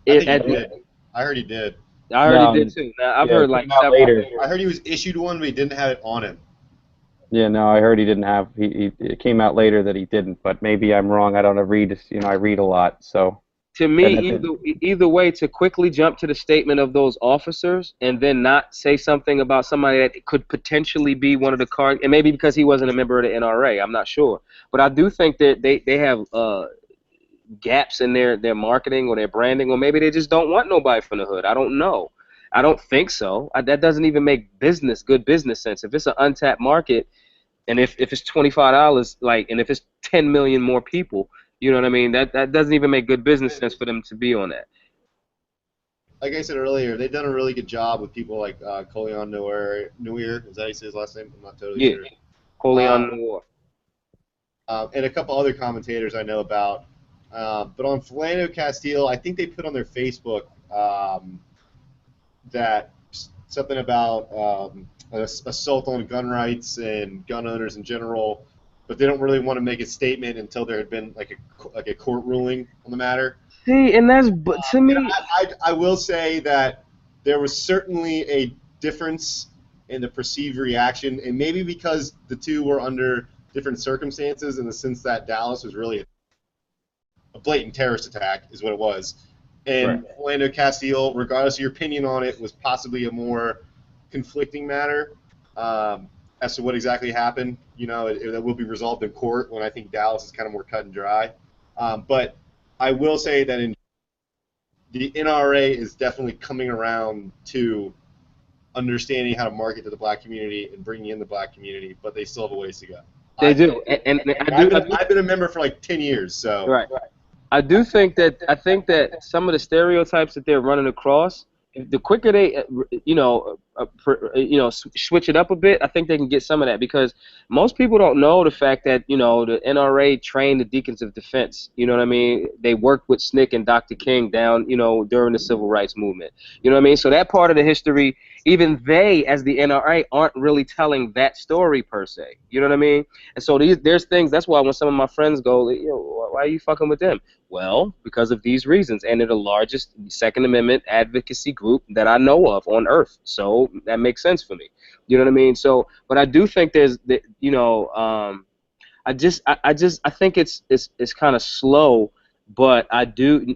It, think he at, did. I heard he did. I heard he No, did too. Now I've yeah, heard it like came out several. later. I heard he was issued one, but he didn't have it on him. Yeah, no, I heard he didn't have. It came out later that he didn't, but maybe I'm wrong. I don't read. I read a lot, so. To me, And that did, either way, to quickly jump to the statement of those officers and then not say something about somebody that could potentially be one of the card, and maybe because he wasn't a member of the NRA, I'm not sure. But I do think that they have gaps in their marketing or their branding, or maybe they just don't want nobody from the hood. I don't know. I don't think so. That doesn't even make good business sense. If it's an untapped market, and if it's $25, like, and if it's 10 million more people, you know what I mean? That doesn't even make good business sense for them to be on that. Like I said earlier, they've done a really good job with people like Colion Noir. Is that how you say his last name? I'm not totally Yeah, sure. Coleon Um, Noir. and a couple other commentators I know about. But on Philando Castile, I think they put on their Facebook that something about assault on gun rights and gun owners in general, but they don't really want to make a statement until there had been like a court ruling on the matter. See, and that's but to And me, I will say that there was certainly a difference in the perceived reaction, and maybe because the two were under different circumstances in the sense that Dallas was really a blatant terrorist attack, is what it was. right. And Orlando Castile, regardless of your opinion on it, was possibly a more conflicting matter as to what exactly happened. That will be resolved in court when I think Dallas is kind of more cut and dry. But I will say that the NRA is definitely coming around to understanding how to market to the black community and bringing in the black community, but they still have a ways to go. They do, and I've been a member for like 10 years, so. right. I think that some of the stereotypes that they're running across, the quicker they, switch it up a bit, I think they can get some of that, because most people don't know the fact that, the NRA trained the Deacons of Defense. You know what I mean? They worked with SNCC and Dr. King down, during the Civil Rights Movement. You know what I mean? So that part of the history, even they, as the NRA, aren't really telling that story per se. You know what I mean? And so there's things, that's why when some of my friends go, why are you fucking with them? Well, because of these reasons, and they're the largest Second Amendment advocacy group that I know of on Earth. So that makes sense for me. You know what I mean? So, but I do think I think it's kind of slow, but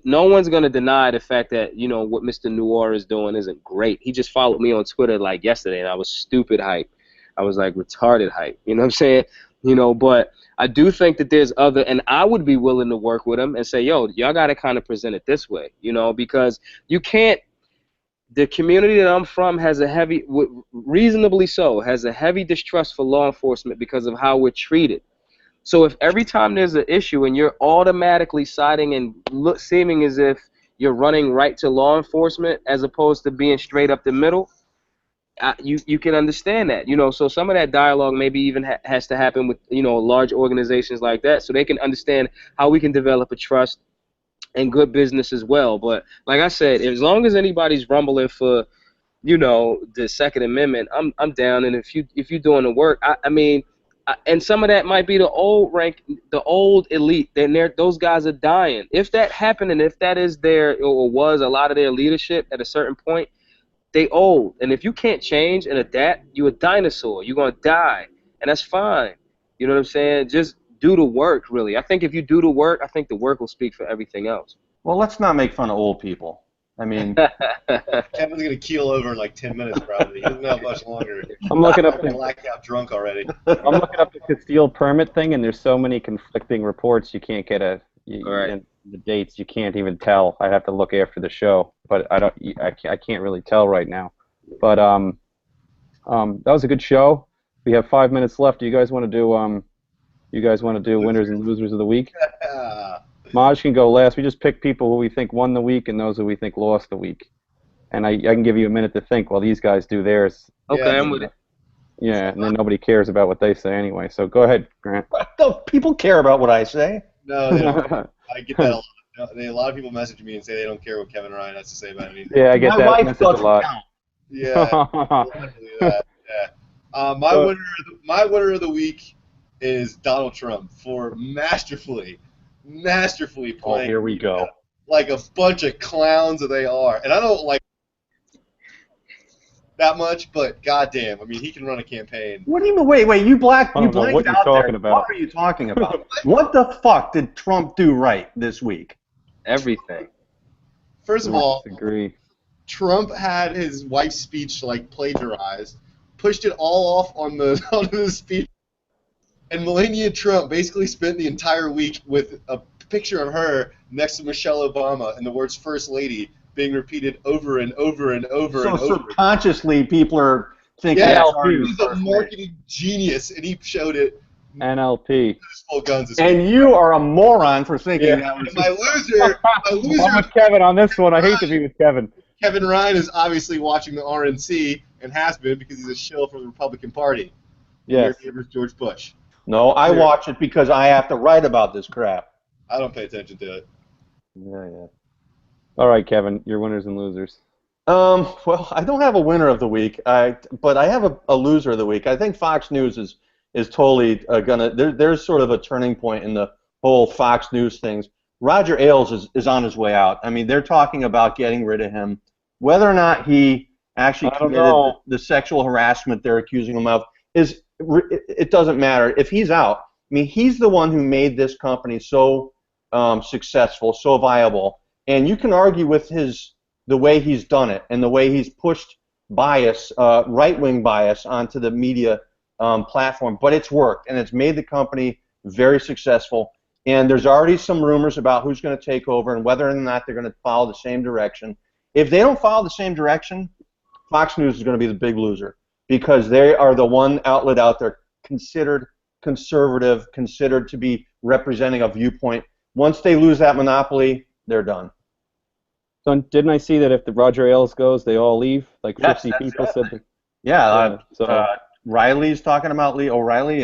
no one's gonna deny the fact that, what Mr. Noir is doing isn't great. He just followed me on Twitter like yesterday, and I was stupid hype. I was like retarded hype. You know what I'm saying? But I do think that there's other, and I would be willing to work with them and say, yo, y'all got to kind of present it this way, because you can't, the community that I'm from has a heavy, reasonably so, has a heavy distrust for law enforcement because of how we're treated. So if every time there's an issue and you're automatically siding and seeming as if you're running right to law enforcement as opposed to being straight up the middle, you can understand that, so some of that dialogue maybe even has to happen with, large organizations like that, so they can understand how we can develop a trust and good business as well. But like I said, as long as anybody's rumbling for, the Second Amendment, I'm down. And if you're doing the work, and some of that might be the old elite. Then those guys are dying. If that happened, and if that is or was a lot of their leadership at a certain point, they old, and if you can't change and adapt, you're a dinosaur. You're gonna die, and that's fine. You know what I'm saying? Just do the work, really. I think if you do the work, I think the work will speak for everything else. Well, let's not make fun of old people. I mean, Kevin's gonna keel over in like 10 minutes, probably. He doesn't have much longer. I'm looking up the blackout drunk already. I'm looking up the Castile permit thing, and there's so many conflicting reports. You can't get Right. the dates. You can't even tell. I have to look after the show, but I can't really tell right now. But that was a good show. We have 5 minutes left. Do you guys want to do winners and losers of the week? Maj can go last. We just pick people who we think won the week and those who we think lost the week. And I can give you a minute to think while these guys do theirs. Okay, I'm with it. Yeah, and then nobody cares about what they say anyway. So go ahead, Grant. People care about what I say. No, they don't. I get that a lot. A lot of people message me and say they don't care what Kevin Ryan has to say about anything. Yeah, I get that message a lot. Yeah, that. Yeah. My winner of the week is Donald Trump for masterfully playing. Oh, here we go. Like a bunch of clowns that they are, and I don't like that much, but goddamn, I mean, he can run a campaign. What do you mean? Wait, you blanked out there. What What are you talking about? What the fuck did Trump do right this week? Everything. First of all, agree. Trump had his wife's speech like plagiarized, pushed it all off on the speech, and Melania Trump basically spent the entire week with a picture of her next to Michelle Obama and the words "First Lady" being repeated over and over and over and over. So subconsciously, people are thinking, he's a marketing genius, and he showed it. NLP. Full guns. And you are a moron for thinking that was my loser. I'm with Kevin on this one. I hate to be with Kevin. Kevin Ryan is obviously watching the RNC and has been because he's a shill for the Republican Party. Yes. Your neighbor's George Bush. No, I watch it because I have to write about this crap. I don't pay attention to it. Yeah. All right, Kevin, your winners and losers. Well, I don't have a winner of the week, but I have a loser of the week. I think Fox News is totally gonna. There's sort of a turning point in the whole Fox News things. Roger Ailes is on his way out. I mean, they're talking about getting rid of him. Whether or not he actually committed the sexual harassment they're accusing him of it doesn't matter. If he's out, I mean, he's the one who made this company so successful, so viable. And you can argue with the way he's done it and the way he's pushed bias, right-wing bias, onto the media platform. But it's worked, and it's made the company very successful. And there's already some rumors about who's going to take over and whether or not they're going to follow the same direction. If they don't follow the same direction, Fox News is going to be the big loser because they are the one outlet out there considered conservative, considered to be representing a viewpoint. Once they lose that monopoly, they're done. So didn't I see that if the Roger Ailes goes, they all leave? Like Yes, 50 people it. said. Yeah. So Riley's talking about Lee O'Reilly.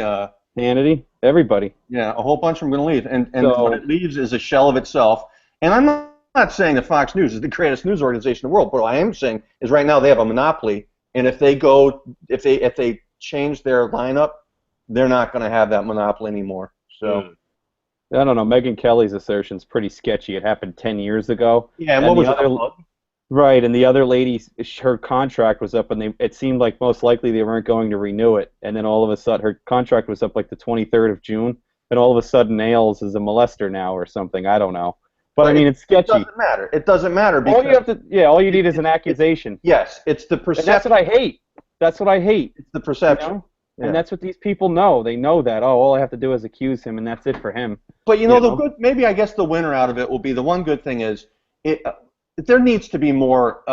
Hannity, everybody. Yeah, a whole bunch of them are going to leave, and So, what it leaves is a shell of itself. And I'm not saying that Fox News is the greatest news organization in the world, but what I am saying is right now they have a monopoly, and if they change their lineup, they're not going to have that monopoly anymore. So. I don't know. Megyn Kelly's assertion is pretty sketchy. It happened 10 years ago. Yeah, and what was the it? Right, and the other lady, her contract was up, and it seemed like most likely they weren't going to renew it. And then all of a sudden, her contract was up like the 23rd of June, and all of a sudden, Ailes is a molester now or something. I don't know. But I mean, it's sketchy. It doesn't matter. It doesn't matter because all you need is an accusation. Yes, it's the perception. And that's what I hate. That's what I hate. It's the perception. You know? Yeah. And that's what these people know. They know that. Oh, all I have to do is accuse him, and that's it for him. But the good, maybe I guess the winner out of it will be the one good thing is there needs to be more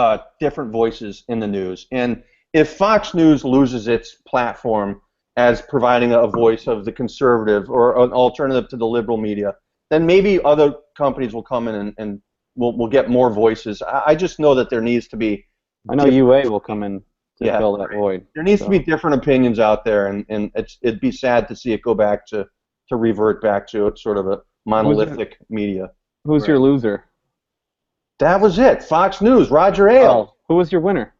different voices in the news. And if Fox News loses its platform as providing a voice of the conservative or an alternative to the liberal media, then maybe other companies will come in and we'll get more voices. I just know that there needs to be. I know UA will come in. To fill that void. There needs to be different opinions out there, and it'd be sad to see it go back to revert back to sort of a monolithic media. Who's your loser? That was it. Fox News, Roger Ailes. Oh, who was your winner?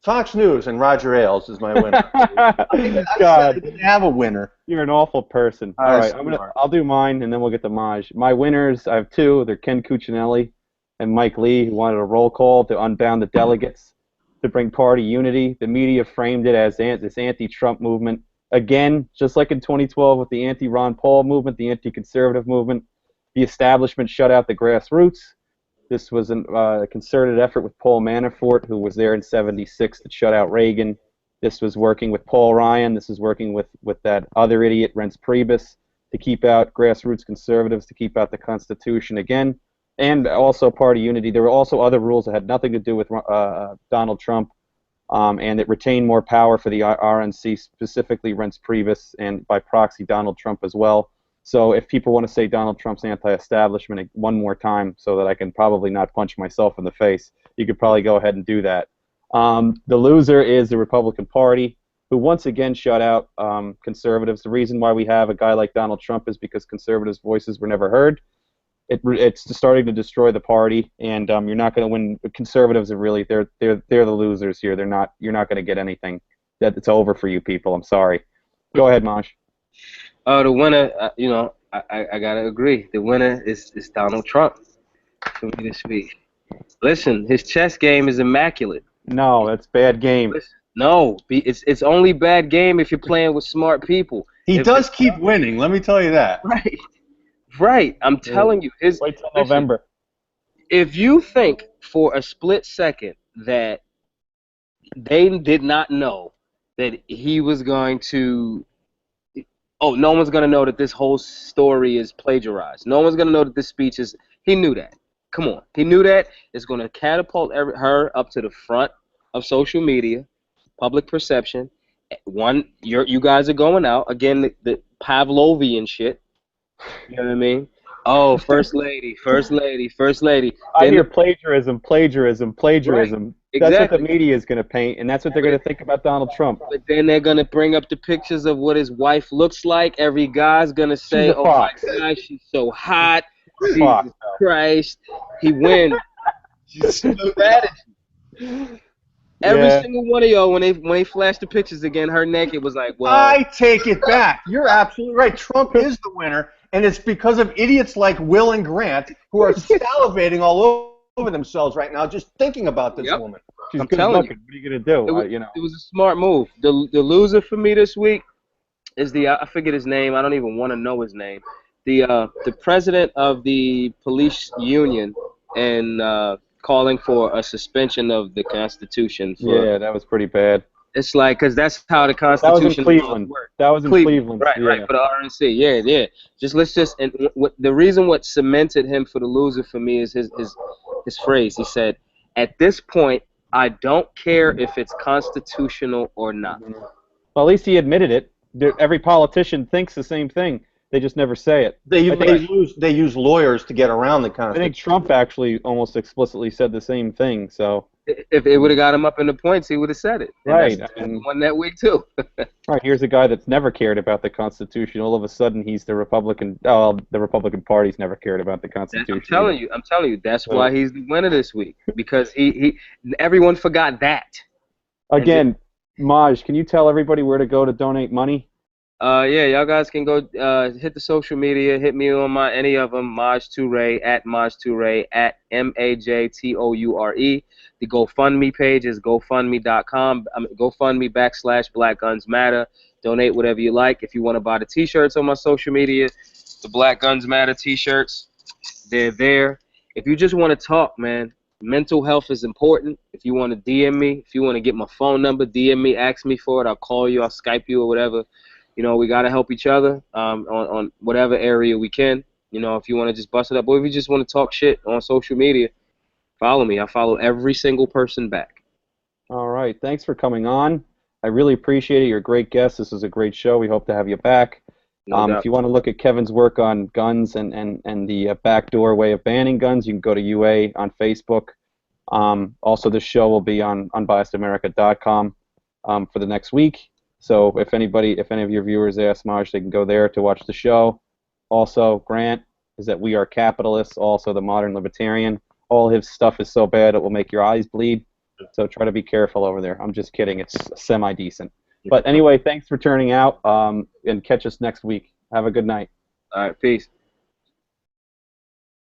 Fox News and Roger Ailes is my winner. God, I didn't have a winner. You're an awful person. All right, I'll do mine, and then we'll get the Maj. My winners, I have two. They're Ken Cuccinelli and Mike Lee, who wanted a roll call to unbound the delegates. To bring party unity. The media framed it as this anti-Trump movement. Again, just like in 2012 with the anti-Ron Paul movement, the anti-conservative movement, the establishment shut out the grassroots. This was a concerted effort with Paul Manafort, who was there in '76 to shut out Reagan. This was working with Paul Ryan. This is working with that other idiot, Reince Priebus, to keep out grassroots conservatives, to keep out the Constitution again. And also party unity. There were also other rules that had nothing to do with Donald Trump, and it retained more power for the RNC, specifically Reince Priebus, and by proxy Donald Trump as well. So if people want to say Donald Trump's anti-establishment one more time so that I can probably not punch myself in the face, you could probably go ahead and do that. The loser is the Republican Party, who once again shut out conservatives. The reason why we have a guy like Donald Trump is because conservatives' voices were never heard. It's starting to destroy the party, and you're not going to win. Conservatives are really they're the losers here. You're not going to get anything. It's over for you people. I'm sorry. Go ahead, Maj. The winner, I gotta agree. The winner is Donald Trump for me this week. Listen, his chess game is immaculate. No, that's bad game. Listen, no, it's only bad game if you're playing with smart people. He does keep winning. Let me tell you that. Right. Right, I'm telling you. Wait till November. If you think for a split second that they did not know that he was going to, no one's going to know that this whole story is plagiarized. No one's going to know that this speech is, he knew that. Come on. He knew that. It's going to catapult her up to the front of social media, public perception. You guys are going out. Again, the Pavlovian shit. You know what I mean? Oh, first lady. I hear plagiarism. Right. That's what the media is going to paint, and that's what they're going to think about Donald Trump. But then they're going to bring up the pictures of what his wife looks like. Every guy's going to say, oh, my God, she's so hot. Jesus Christ. He wins. Strategy. Every single one of y'all, when they flashed the pictures again, her naked was like, well. I take it back. You're absolutely right. Trump is the winner, and it's because of idiots like Will and Grant who are salivating all over themselves right now just thinking about this woman. She's good looking. What are you going to do? It was a smart move. The loser for me this week is I forget his name. I don't even want to know his name. The president of the police union and calling for a suspension of the Constitution. Yeah, that was pretty bad. It's like, because that's how the Constitution works. That was in Cleveland. Right, for the RNC. Yeah. The reason what cemented him for the loser for me is his phrase. He said, at this point, I don't care if it's constitutional or not. Well, at least he admitted it. Every politician thinks the same thing. They just never say it. They use lawyers to get around the I Constitution. think Trump actually almost explicitly said the same thing. So If it would have got him up in the points, he would have said it. And right, He won that week too. right. Here's a guy that's never cared about the Constitution. All of a sudden, he's the Republican. Oh, the Republican Party's never cared about the Constitution. I'm telling you, that's why he's the winner this week, because everyone forgot that. Again, Maj, can you tell everybody where to go to donate money? Yeah, y'all guys can go hit the social media, hit me on any of them, Maj Toure, at Maj Toure, at MAJTOURE. The GoFundMe page is GoFundMe.com, GoFundMe / Black Guns Matter. Donate whatever you like. If you want to buy the t-shirts on my social media, the Black Guns Matter t-shirts, they're there. If you just want to talk, man, mental health is important. If you want to DM me, if you want to get my phone number, DM me, ask me for it. I'll call you, I'll Skype you or whatever. You know, we got to help each other on whatever area we can. You know, if you want to just bust it up, or if you just want to talk shit on social media, follow me. I follow every single person back. All right. Thanks for coming on. I really appreciate it. You're a great guest. This was a great show. We hope to have you back. No doubt. If you want to look at Kevin's work on guns and the backdoor way of banning guns, you can go to UA on Facebook. Also, this show will be on unbiasedamerica.com for the next week. So if any of your viewers ask Maj, they can go there to watch the show. Also, Grant is at We Are Capitalists, also the Modern Libertarian. All his stuff is so bad it will make your eyes bleed. So try to be careful over there. I'm just kidding. It's semi-decent. But anyway, thanks for turning out, and catch us next week. Have a good night. All right, peace.